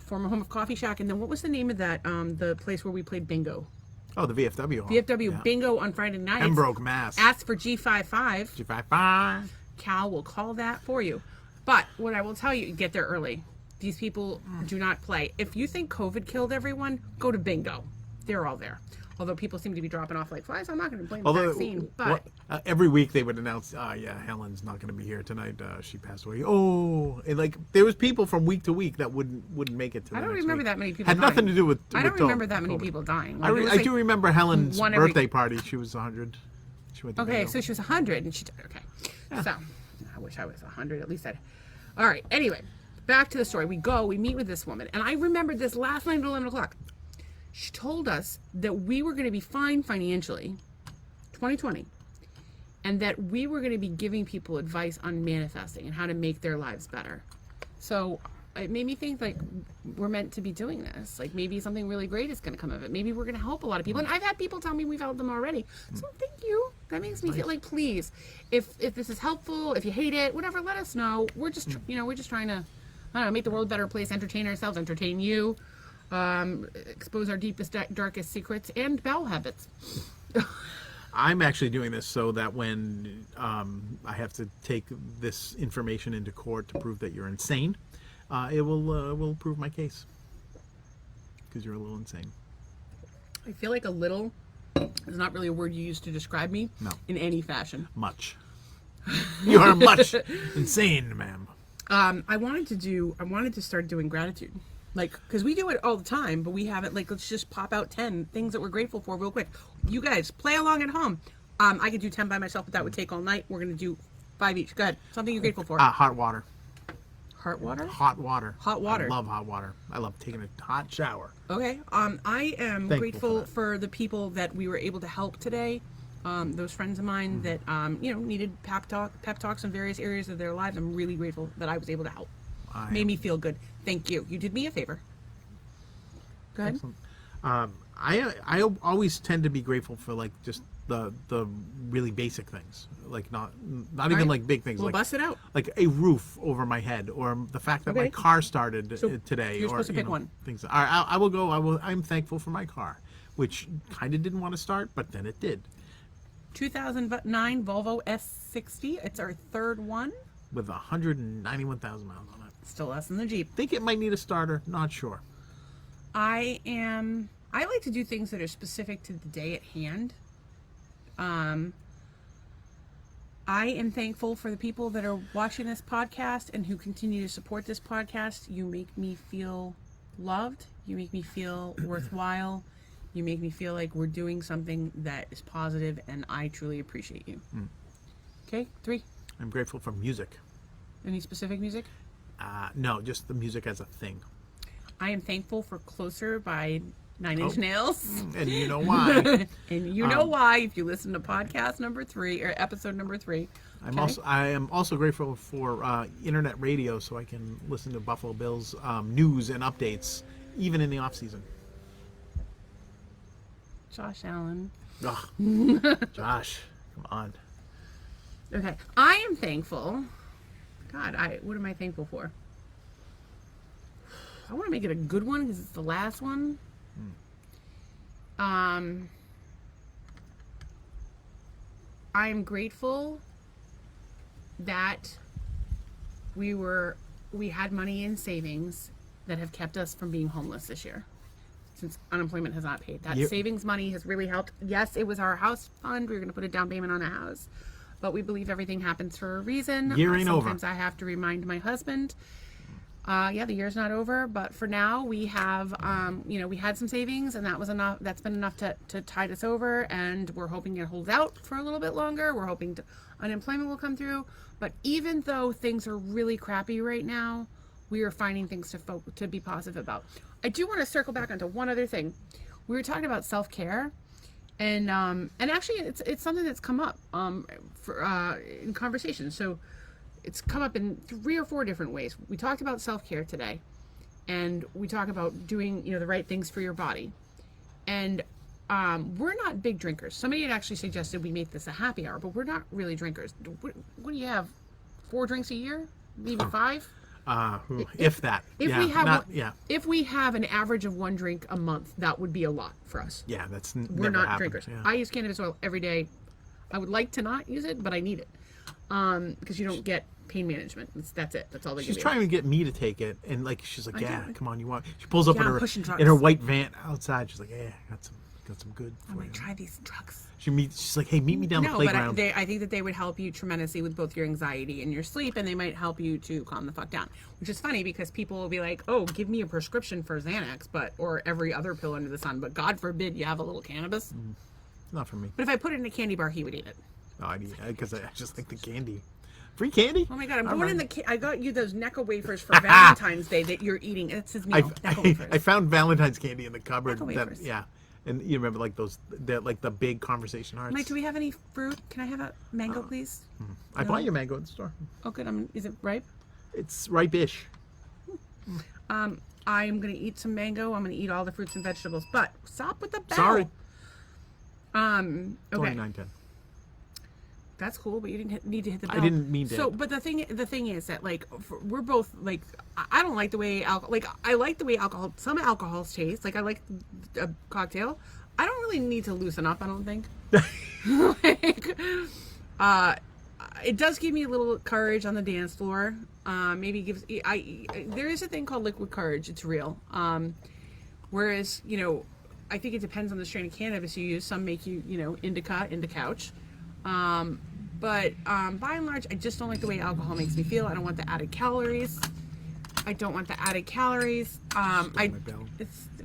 former home of Coffee Shack. And then what was the name of that? The place where we played bingo.
Oh, the VFW home.
VFW
Yeah.
bingo on Friday nights.
Pembroke, Mass.
Ask for G55.
G55.
Cal will call that for you. But what I will tell you, get there early. These people do not play. If you think COVID killed everyone, go to bingo. They're all there. Although people seem to be dropping off like flies, I'm not going to blame the vaccine. But
every week they would announce, yeah, Helen's not going to be here tonight. She passed away. Oh, and like there was people from week to week that wouldn't make it to.
I
the
don't
next
remember
week.
that many people
Had
dying.
nothing to do with.
I don't
with
remember that many
COVID.
people dying.
I,
Like, it was
I
like
do remember Helen's
one every-
birthday party. She was 100. She went to
Okay,
bingo.
so she was 100 and she died. Okay. So, I wish I was 100 at least. All right, anyway, back to the story. We meet with this woman. And I remembered this last night at 11 o'clock. She told us that we were going to be fine financially, 2020, and that we were going to be giving people advice on manifesting and how to make their lives better. So it made me think, like, we're meant to be doing this. Like, maybe something really great is going to come of it. Maybe we're going to help a lot of people. And I've had people tell me we've helped them already. So thank you. That makes me feel like, please, if this is helpful, if you hate it, whatever, let us know. We're just, we're just trying to, I don't know, make the world a better place, entertain ourselves, entertain you, expose our deepest, darkest secrets and bowel habits.
I'm actually doing this so that when I have to take this information into court to prove that you're insane, it will prove my case. Because you're a little insane.
I feel like a little is not really a word you use to describe me in any fashion.
Much. You are much insane, ma'am.
I wanted to start doing gratitude. Like, because we do it all the time, but we haven't, like, let's just pop out 10 things that we're grateful for real quick. You guys, play along at home. I could do 10 by myself, but that would take all night. We're going to do 5 each. Go ahead. Something you're grateful for.
Hot water.
Heart water?
Hot water.
Hot water.
I love hot water. I love taking a hot shower.
Okay. I am grateful for the people that we were able to help today. Those friends of mine that, needed pep talks in various areas of their lives. I'm really grateful that I was able to help. Made me feel good. Thank you. You did me a favor. Go ahead.
Excellent. I always tend to be grateful for, like, just the really basic things, like not even like big things.
We'll
like
bust it out.
Like a roof over my head, or the fact that my car started today.
You're
or,
supposed to pick one.
Things. I will go. I'm thankful for my car, which kind of didn't want to start, but then it did.
2009 Volvo S60. It's our third one.
With 191,000 miles on it.
Still less than the Jeep.
Think it might need a starter. Not sure.
I like to do things that are specific to the day at hand. I am thankful for the people that are watching this podcast and who continue to support this podcast. You make me feel loved. You make me feel worthwhile. You make me feel like we're doing something that is positive, and I truly appreciate you. Okay, 3.
I'm grateful for music.
Any specific music?
No, just the music as a thing.
I am thankful for Closer by 9 Inch Nails.
And you know why.
And you know why if you listen to podcast number 3 or episode number 3. Okay?
I am also grateful for internet radio, so I can listen to Buffalo Bills news and updates even in the off season.
Josh Allen.
Ugh. Josh, come on.
Okay, I am thankful. God, what am I thankful for? I want to make it a good one because it's the last one. I am grateful that we had money in savings that have kept us from being homeless this year, since unemployment has not paid. That savings money has really helped. Yes, it was our house fund. We were going to put a down payment on a house, but we believe everything happens for a reason.
Year ain't over.
Sometimes I have to remind my husband. The year's not over, but for now we have, we had some savings, and that was enough. That's been enough to tide us over, and we're hoping it holds out for a little bit longer. We're hoping unemployment will come through. But even though things are really crappy right now, we are finding things to be positive about. I do want to circle back onto one other thing. We were talking about self-care, and actually it's something that's come up in conversation. So it's come up in 3 or 4 different ways. We talked about self-care today, and we talk about doing the right things for your body. And we're not big drinkers. Somebody had actually suggested we make this a happy hour, but we're not really drinkers. What do you have? 4 drinks a year? Maybe 5?
If that.
If we have an average of 1 drink a month, that would be a lot for us.
Yeah,
we're not
happened.
drinkers.
Yeah.
I use cannabis oil every day. I would like to not use it, but I need it because you don't get pain management. That's it. That's all they give you.
She's trying to get me to take it, and she's like, come on, you want? She pulls up in her white van outside. She's like, got some good.
I'm gonna try these drugs.
She's like, hey, meet me down the playground.
But I think that they would help you tremendously with both your anxiety and your sleep, and they might help you to calm the fuck down. Which is funny because people will be like, oh, give me a prescription for Xanax, or every other pill under the sun, but God forbid you have a little cannabis.
Not for me.
But if I put it in a candy bar, he would eat it.
Oh, I'd eat it because I just think the candy. Free candy?
Oh my God! I got you those Necco wafers for Valentine's Day that you're eating. It says me Necco wafers.
I found Valentine's candy in the cupboard.
Necco wafers.
And you remember like the big conversation hearts.
Mike, do we have any fruit? Can I have a mango, please?
I bought you mango at the store.
Oh, good. Is it ripe?
It's ripe-ish.
I'm gonna eat some mango. I'm gonna eat all the fruits and vegetables. But stop with the bell.
Sorry.
Okay.
29.10.
That's cool, but you didn't need to hit the bell.
I didn't mean to.
So, but the thing is that like we're both like I don't like the way I like the way some alcohols taste. Like I like a cocktail. I don't really need to loosen up. I don't think. Like, it does give me a little courage on the dance floor. Maybe gives there is a thing called liquid courage. It's real. Whereas I think it depends on the strain of cannabis you use. Some make you indica couch. But by and large, I just don't like the way alcohol makes me feel. I don't want the added calories.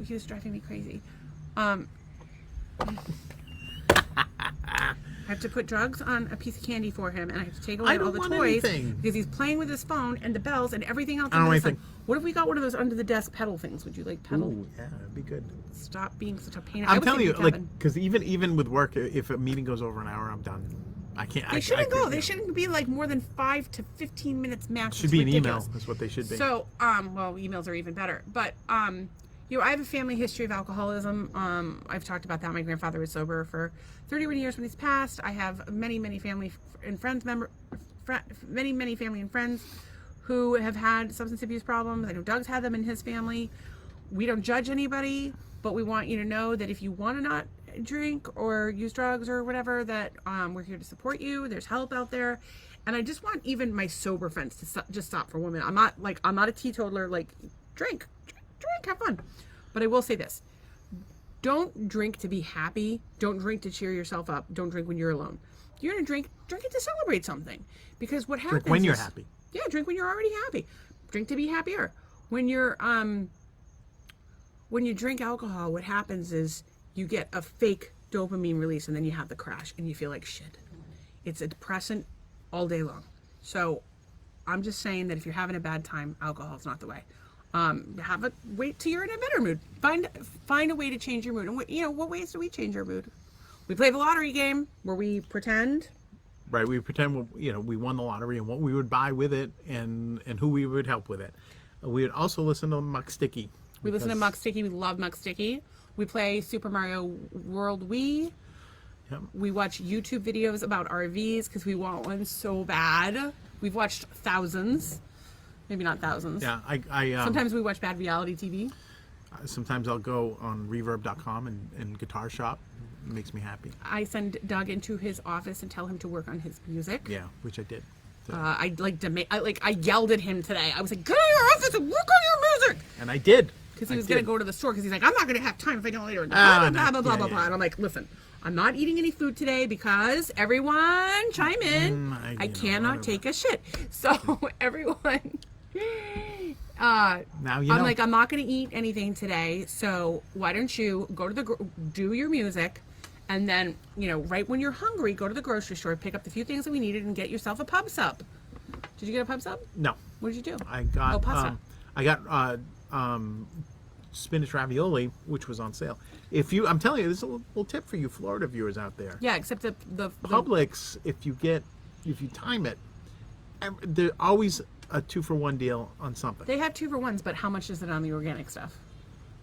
He was driving me crazy. I have to put drugs on a piece of candy for him, and I have to take away all the toys because he's playing with his phone and the bells and everything else.
I don't want anything.
What if we got one of those under the desk pedal things? Would you like pedal?
Ooh, yeah, that'd be good.
Stop being such a pain.
I'm telling you, like, because even with work, if a meeting goes over an hour, I'm done. I can't.
They shouldn't go. They shouldn't be like more than 5 to 15 minutes max.
Should be an email. That's what they should be.
So, well, emails are even better. But, I have a family history of alcoholism. I've talked about that. My grandfather was sober for 31 years when he's passed. I have many family and friends many family and friends who have had substance abuse problems. I know Doug's had them in his family. We don't judge anybody, but we want you to know that if you want to not drink or use drugs or whatever, that we're here to support you. There's help out there. And I just want even my sober friends to just stop for a moment. I'm not a teetotaler. Like, drink, have fun. But I will say this. Don't drink to be happy. Don't drink to cheer yourself up. Don't drink when you're alone. If you're going to drink it to celebrate something. Because what happens
drink when you're happy.
Yeah, drink when you're already happy. Drink to be happier. When you drink alcohol, what happens is you get a fake dopamine release and then you have the crash and you feel like shit. It's a depressant all day long. So I'm just saying that if you're having a bad time, alcohol's not the way. Wait till you're in a better mood. Find a way to change your mood. And what ways do we change our mood? We play the lottery game where we pretend.
Right, we pretend we won the lottery and what we would buy with it and who we would help with it. We would also listen to Muck Sticky.
We listen to Muck Sticky. We love Muck Sticky. We play Super Mario World Wii.
Yep.
We watch YouTube videos about RVs because we want one so bad. We've watched thousands. Maybe not thousands.
Yeah,
sometimes we watch bad reality TV.
Sometimes I'll go on reverb.com and Guitar Shop. It makes me happy.
I send Doug into his office and tell him to work on his music.
Yeah, which I did. So.
I yelled at him today. I was like, "Get out of your office and work on your music."
And I did.
Because he was going to go to the store because he's like, "I'm not going to have time if I don't later."
Blah,
blah, blah. And I'm like, "Listen, I'm not eating any food today because everyone chime in. I cannot take a shit." So everyone.
Now you know.
I'm like, I'm not going to eat anything today. So why don't you go to do your music, and then right when you're hungry, go to the grocery store, pick up the few things that we needed, and get yourself a pub sub. Did you get a pub sub?
No.
What did you do?
I got
pasta.
I got spinach ravioli, which was on sale. I'm telling you, this is a little tip for you Florida viewers out there.
Yeah, except the
Publix, if you time it, they're always a 2-for-1 deal on something.
They have 2-for-1s, but how much is it on the organic stuff?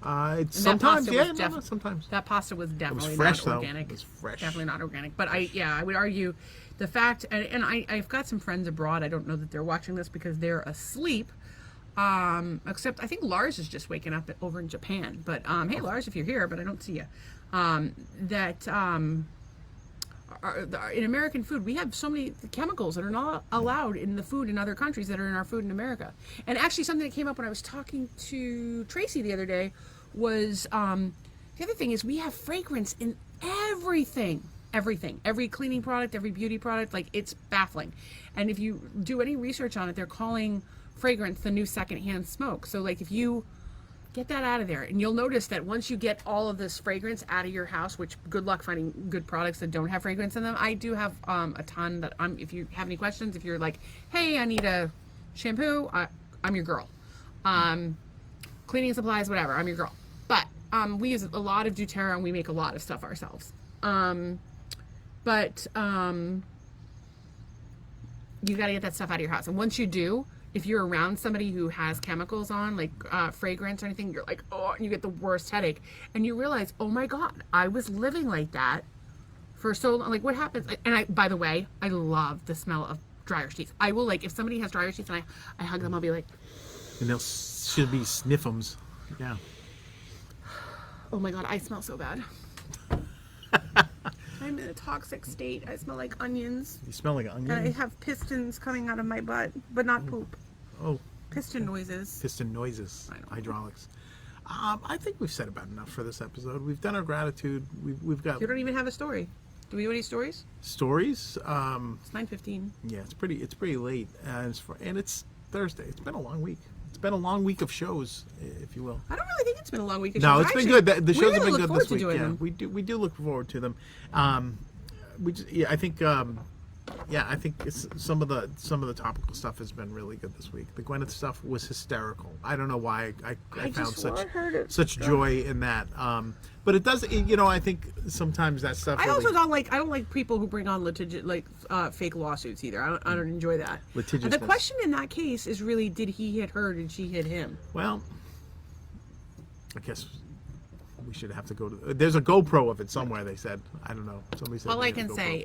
It's sometimes, sometimes.
That pasta was definitely
it was fresh,
not organic.
Though. It was fresh.
Definitely not organic. But I would argue the fact, and I've got some friends abroad. I don't know that they're watching this because they're asleep. Except I think Lars is just waking up over in Japan. But hey, Lars, if you're here, but I don't see you. In American food, we have so many chemicals that are not allowed in the food in other countries that are in our food in America. And actually, something that came up when I was talking to Tracy the other day was the other thing is we have fragrance in everything. Every cleaning product, every beauty product, like it's baffling. And if you do any research on it, they're calling fragrance the new secondhand smoke. So like if you get that out of there, and you'll notice that once you get all of this fragrance out of your house, which good luck finding good products that don't have fragrance in them. I do have a ton that if you have any questions, if you're like, hey, I need a shampoo, I'm your girl. Cleaning supplies, whatever, I'm your girl. But we use a lot of doTERRA and we make a lot of stuff ourselves. But you got to get that stuff out of your house. And once you do, if you're around somebody who has chemicals on, like fragrance or anything, you're like, oh, and you get the worst headache. And you realize, oh my God, I was living like that for so long. Like, what happens? And by the way, I love the smell of dryer sheets. I will, like, if somebody has dryer sheets and I hug them, I'll be like,
and they'll should be sniffums. Yeah.
oh my God, I smell so bad. I'm in a toxic state. I smell like onions.
You smell like onions?
And I have pistons coming out of my butt, but not poop.
Oh.
Piston noises.
Piston noises. Hydraulics. I think we've said about enough for this episode. We've done our gratitude. We've got...
You don't even have a story. Do we have any stories?
Stories?
It's 9:15.
Yeah, it's pretty late. And it's Thursday. It's been a long week. It's been a long week of shows, if you will.
I don't really think it's been a long week of
no,
shows.
it's been good. The shows have been good this week.
Them.
We do look forward to them. I think it's, some of the topical stuff has been really good this week. The Gwyneth stuff was hysterical. I don't know why I found such joy in that. But it does, I think sometimes that stuff.
I also don't like people who bring on fake lawsuits either. I don't enjoy that.
Litigiousness.
The question in that case is really, did he hit her? Did she hit him?
Well, I guess we should have to go to. There's a GoPro of it somewhere. They said. I don't know. Somebody said.
All I can say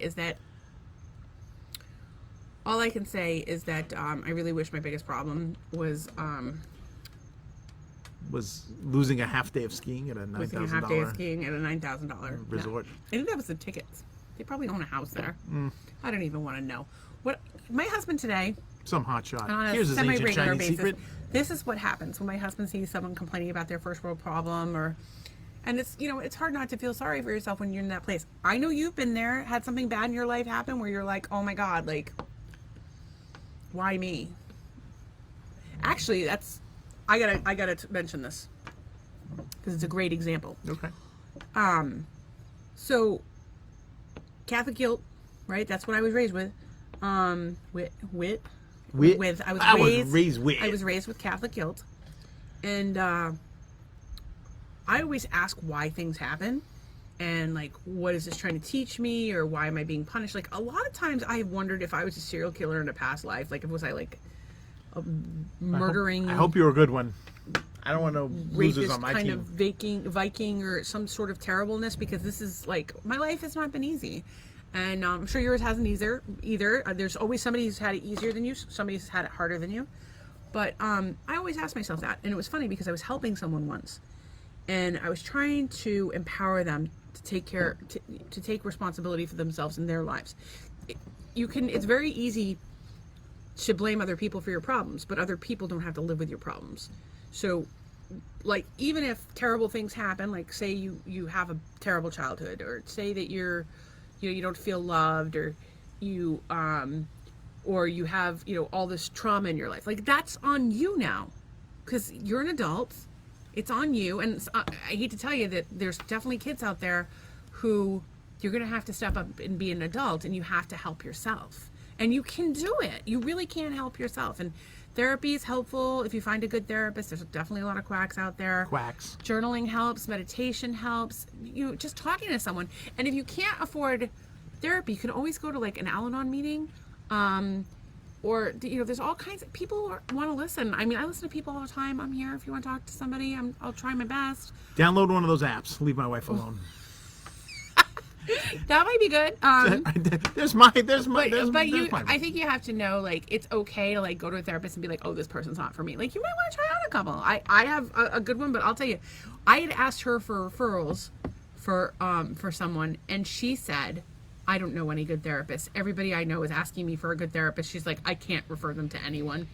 is that I really wish my biggest problem was
losing a half day of skiing at a $9,000 resort.
No. I think that was the tickets. They probably own a house there. I don't even want to know. What my husband today.
Some hot shot.
On a
Here's his ancient Chinese
basis,
secret.
This is what happens when my husband sees someone complaining about their first world problem, and it's it's hard not to feel sorry for yourself when you're in that place. I know you've been there, had something bad in your life happen where you're like, oh my God, like, why me? Actually, I gotta mention this because it's a great example.
Okay.
So Catholic guilt, right? That's what I was raised with. I was raised with Catholic guilt, and I always ask why things happen, and like, what is this trying to teach me, or why am I being punished? Like, a lot of times I have wondered if I was a serial killer in a past life. Like, was I like a murdering?
I hope you're a good one. I don't want no losers on my
kind
team.
of Viking or some sort of terribleness, because this is like, my life has not been easy. And I'm sure yours hasn't either. There's always somebody who's had it easier than you. Somebody's had it harder than you. But I always ask myself that. And it was funny because I was helping someone once. And I was trying to empower them to take responsibility for themselves and their lives. It's very easy to blame other people for your problems, but other people don't have to live with your problems. So, like, even if terrible things happen, like say you have a terrible childhood, or say that you don't feel loved, or you have all this trauma in your life, like, that's on you now, because you're an adult. It's on you. And I hate to tell you that there's definitely kids out there who you're going to have to step up and be an adult, and you have to help yourself, and you can do it. You really can help yourself. And therapy is helpful if you find a good therapist. There's definitely a lot of quacks out there.
Quacks.
Journaling helps. Meditation helps. Just talking to someone. And if you can't afford therapy, you can always go to like an Al-Anon meeting. Or there's all kinds of people want to listen. I mean, I listen to people all the time. I'm here if you want to talk to somebody. I'll try my best.
Download one of those apps. Leave my wife alone.
That might be good. I think you have to know, like, it's okay to like go to a therapist and be like, oh, this person's not for me. Like, you might want to try out a couple. I have a good one, but I'll tell you, I had asked her for referrals for someone, and she said, I don't know any good therapists. Everybody I know is asking me for a good therapist. She's like, I can't refer them to anyone.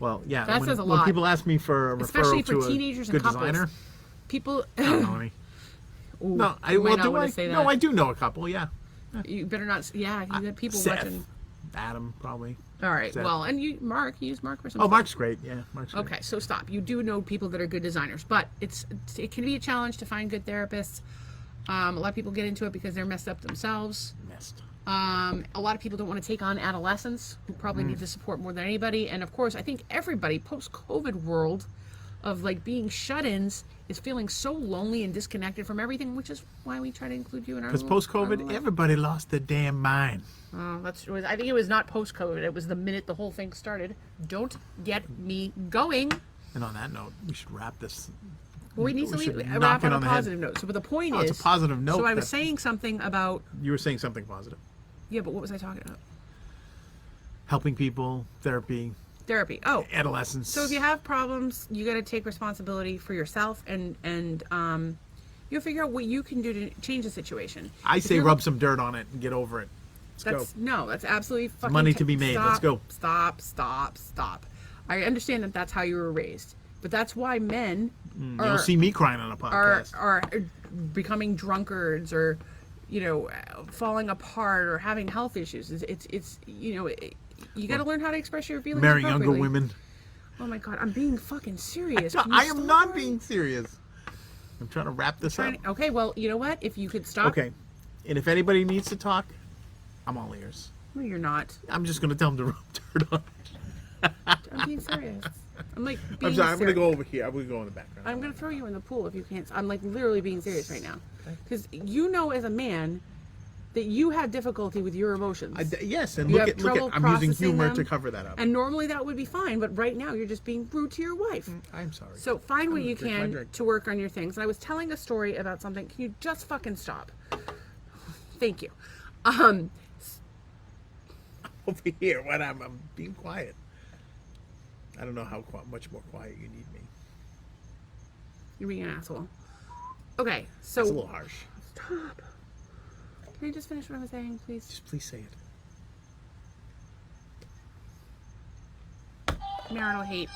Well, yeah.
That says a lot.
When people ask me for a
especially
referral
for
to
teenagers
a good
and couples.
designer,
People.
I don't know any.
Ooh,
No, No, I do know a couple. Yeah.
You better not. Yeah, you got people
Seth.
watching.
Adam, probably.
All right.
Seth.
Well, and you use Mark for some.
Oh,
stuff.
Mark's great. Yeah, Mark's great.
Okay, so stop. You do know people that are good designers, but it can be a challenge to find good therapists. A lot of people get into it because they're messed up themselves. A lot of people don't want to take on adolescents who probably need the support more than anybody. And of course, I think everybody post-COVID world, of like being shut-ins is feeling so lonely and disconnected from everything, which is why we try to include you in our.
Because post-COVID, everybody lost their damn mind.
Oh, I think it was not post-COVID. It was the minute the whole thing started. Don't get me going.
And on that note, we should wrap this.
Well, we need to wrap on a positive note. So, but the point is,
it's a positive note.
So I was saying something about.
You were saying something positive.
Yeah, but what was I talking about?
Helping people, therapy.
Oh,
adolescence.
So if you have problems, you got to take responsibility for yourself, and you'll figure out what you can do to change the situation.
I say rub some dirt on it and get over it. Let's go.
No, that's absolutely fucking.
Money to be made.
Stop,
Let's go.
Stop. I understand that that's how you were raised, but that's why men
you'll see me crying on a podcast.
Are becoming drunkards, or falling apart, or having health issues. It's you got to learn how to express your feelings.
Marry younger women.
Oh my God, I'm being fucking serious.
I am not being serious. I'm trying to wrap this up.
Okay, well, you know what? If you could stop.
Okay, and if anybody needs to talk, I'm all ears.
No, you're not.
I'm just gonna tell them to rub dirt on it.
I'm being serious. I'm like.
I'm sorry. I'm gonna go over here. I'm gonna go in the background.
I'm gonna throw you in the pool if you can't. I'm like literally being serious right now, because you know, as a man, that you have difficulty with your emotions.
Yes, and look at. I'm using humor to cover that up.
And normally that would be fine, but right now you're just being rude to your wife.
I'm sorry.
So find what you can to work on your things. And I was telling a story about something. Can you just fucking stop? Thank you.
Over here, when I'm being quiet. I don't know how much more quiet you need me.
You're being an asshole. Okay, so
that's a little harsh.
Stop. Can you just finish what I was saying, please?
Just please say
it. Marital hate.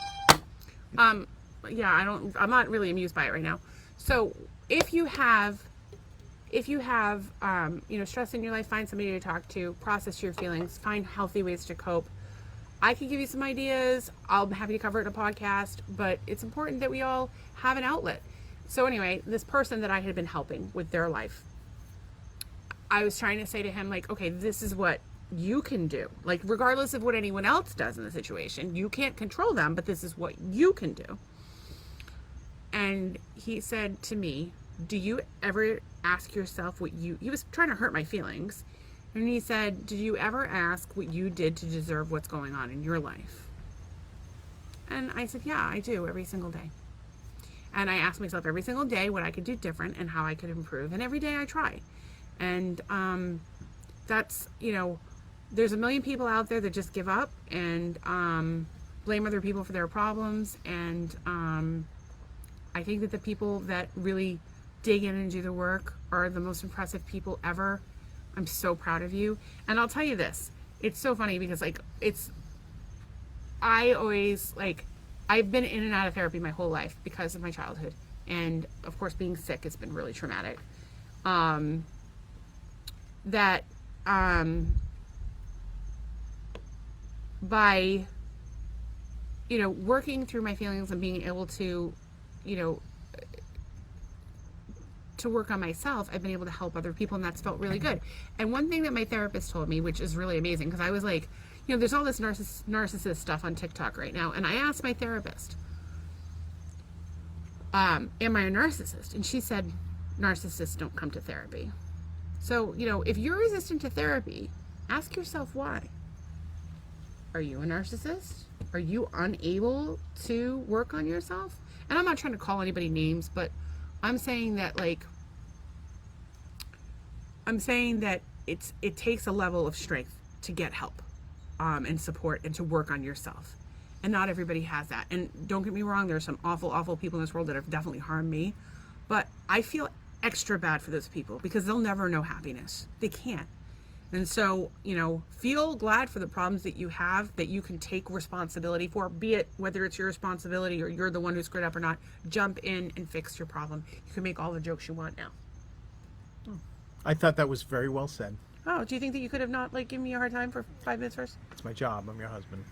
Yeah, I'm not really amused by it right now. So if you have stress in your life, find somebody to talk to, process your feelings, find healthy ways to cope. I can give you some ideas. I'll be happy to cover it in a podcast, but it's important that we all have an outlet. So anyway, this person that I had been helping with their life, I was trying to say to him, like, okay, this is what you can do. Like, regardless of what anyone else does in the situation, you can't control them, but this is what you can do. And he said to me, do you ever ask yourself he was trying to hurt my feelings. And he said, did you ever ask what you did to deserve what's going on in your life? And I said, yeah, I do every single day. And I ask myself every single day what I could do different and how I could improve. And every day I try. And that's, there's a million people out there that just give up and blame other people for their problems. And I think that the people that really dig in and do the work are the most impressive people ever. I'm so proud of you. And I'll tell you this, it's so funny because I've been in and out of therapy my whole life because of my childhood. And of course, being sick has been really traumatic. By working through my feelings and being able to to work on myself, I've been able to help other people, and that's felt really good. And one thing that my therapist told me, which is really amazing, because I was like, there's all this narcissist stuff on TikTok right now, and I asked my therapist, am I a narcissist? And she said, narcissists don't come to therapy. So, if you're resistant to therapy, ask yourself why. Are you a narcissist? Are you unable to work on yourself? And I'm not trying to call anybody names, but I'm saying that it takes a level of strength to get help and support and to work on yourself. And not everybody has that. And don't get me wrong, there's some awful, awful people in this world that have definitely harmed me. But I feel extra bad for those people because they'll never know happiness. They can't. And so, feel glad for the problems that you have, that you can take responsibility for, be it whether it's your responsibility or you're the one who screwed up or not. Jump in and fix your problem. You can make all the jokes you want now.
I thought that was very well said.
Oh, do you think that you could have not given me a hard time for 5 minutes first?
It's my job. I'm your husband.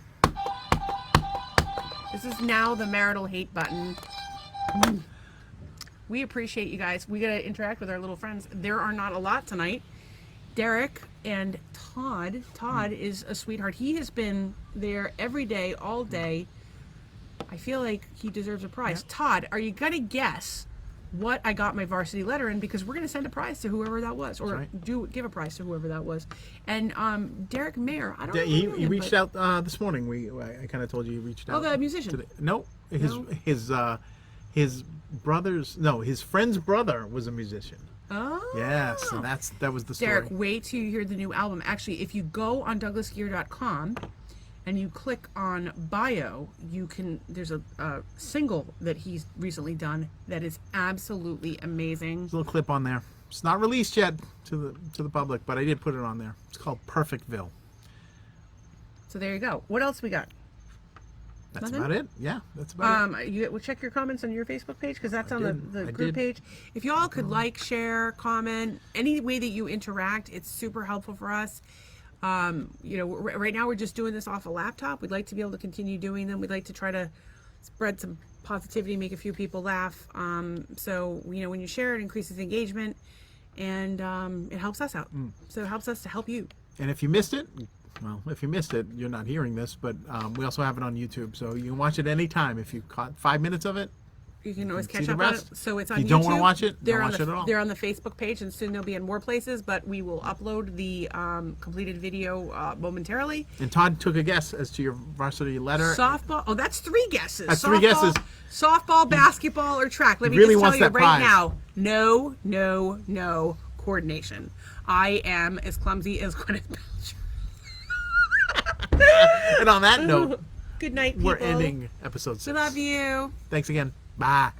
This is now the marital hate button. We appreciate you guys. We got to interact with our little friends. There are not a lot tonight. Derek and Todd is a sweetheart. He has been there every day, all day, I feel like he deserves a prize. Todd, are you gonna guess what I got my varsity letter in? Because we're gonna send a prize to whoever that was, or give a prize to whoever that was. And Derek Mayer, I don't know.
He reached out this morning. I kind of told you he reached out.
Oh, the musician.
His brother's his friend's brother was a musician.
Oh.
Yeah, so that was the story.
Derek, wait till you hear the new album. Actually, if you go on douglasgear.com and you click on bio, there's a single that he's recently done that is absolutely amazing.
There's a little clip on there. It's not released yet to the public, but I did put it on there. It's called Perfectville.
So there you go. What else we got?
That's about it. Yeah, that's about it.
We'll check your comments on your Facebook page, because that's on the group page. If you all could like, share, comment, any way that you interact, it's super helpful for us. Right now we're just doing this off a laptop. We'd like to be able to continue doing them. We'd like to try to spread some positivity, make a few people laugh. So when you share, it increases engagement, and it helps us out. So it helps us to help you.
And if you missed it, you're not hearing this, but we also have it on YouTube, so you can watch it anytime. If you caught 5 minutes of it,
you can always catch up on it. So it's on YouTube.
If you don't want to watch it,
don't
watch it at all.
They're on the Facebook page, and soon they'll be in more places, but we will upload the completed video momentarily.
And Todd took a guess as to your varsity letter.
Softball. Oh, that's 3 guesses.
That's 3 guesses.
Softball, basketball, or track. Let me
really
just tell you right
prize.
now. No coordination. I am as clumsy as Gwyneth Paltrow.
And on that note,
good night, people.
We're ending episode 6.
We love you.
Thanks again. Bye.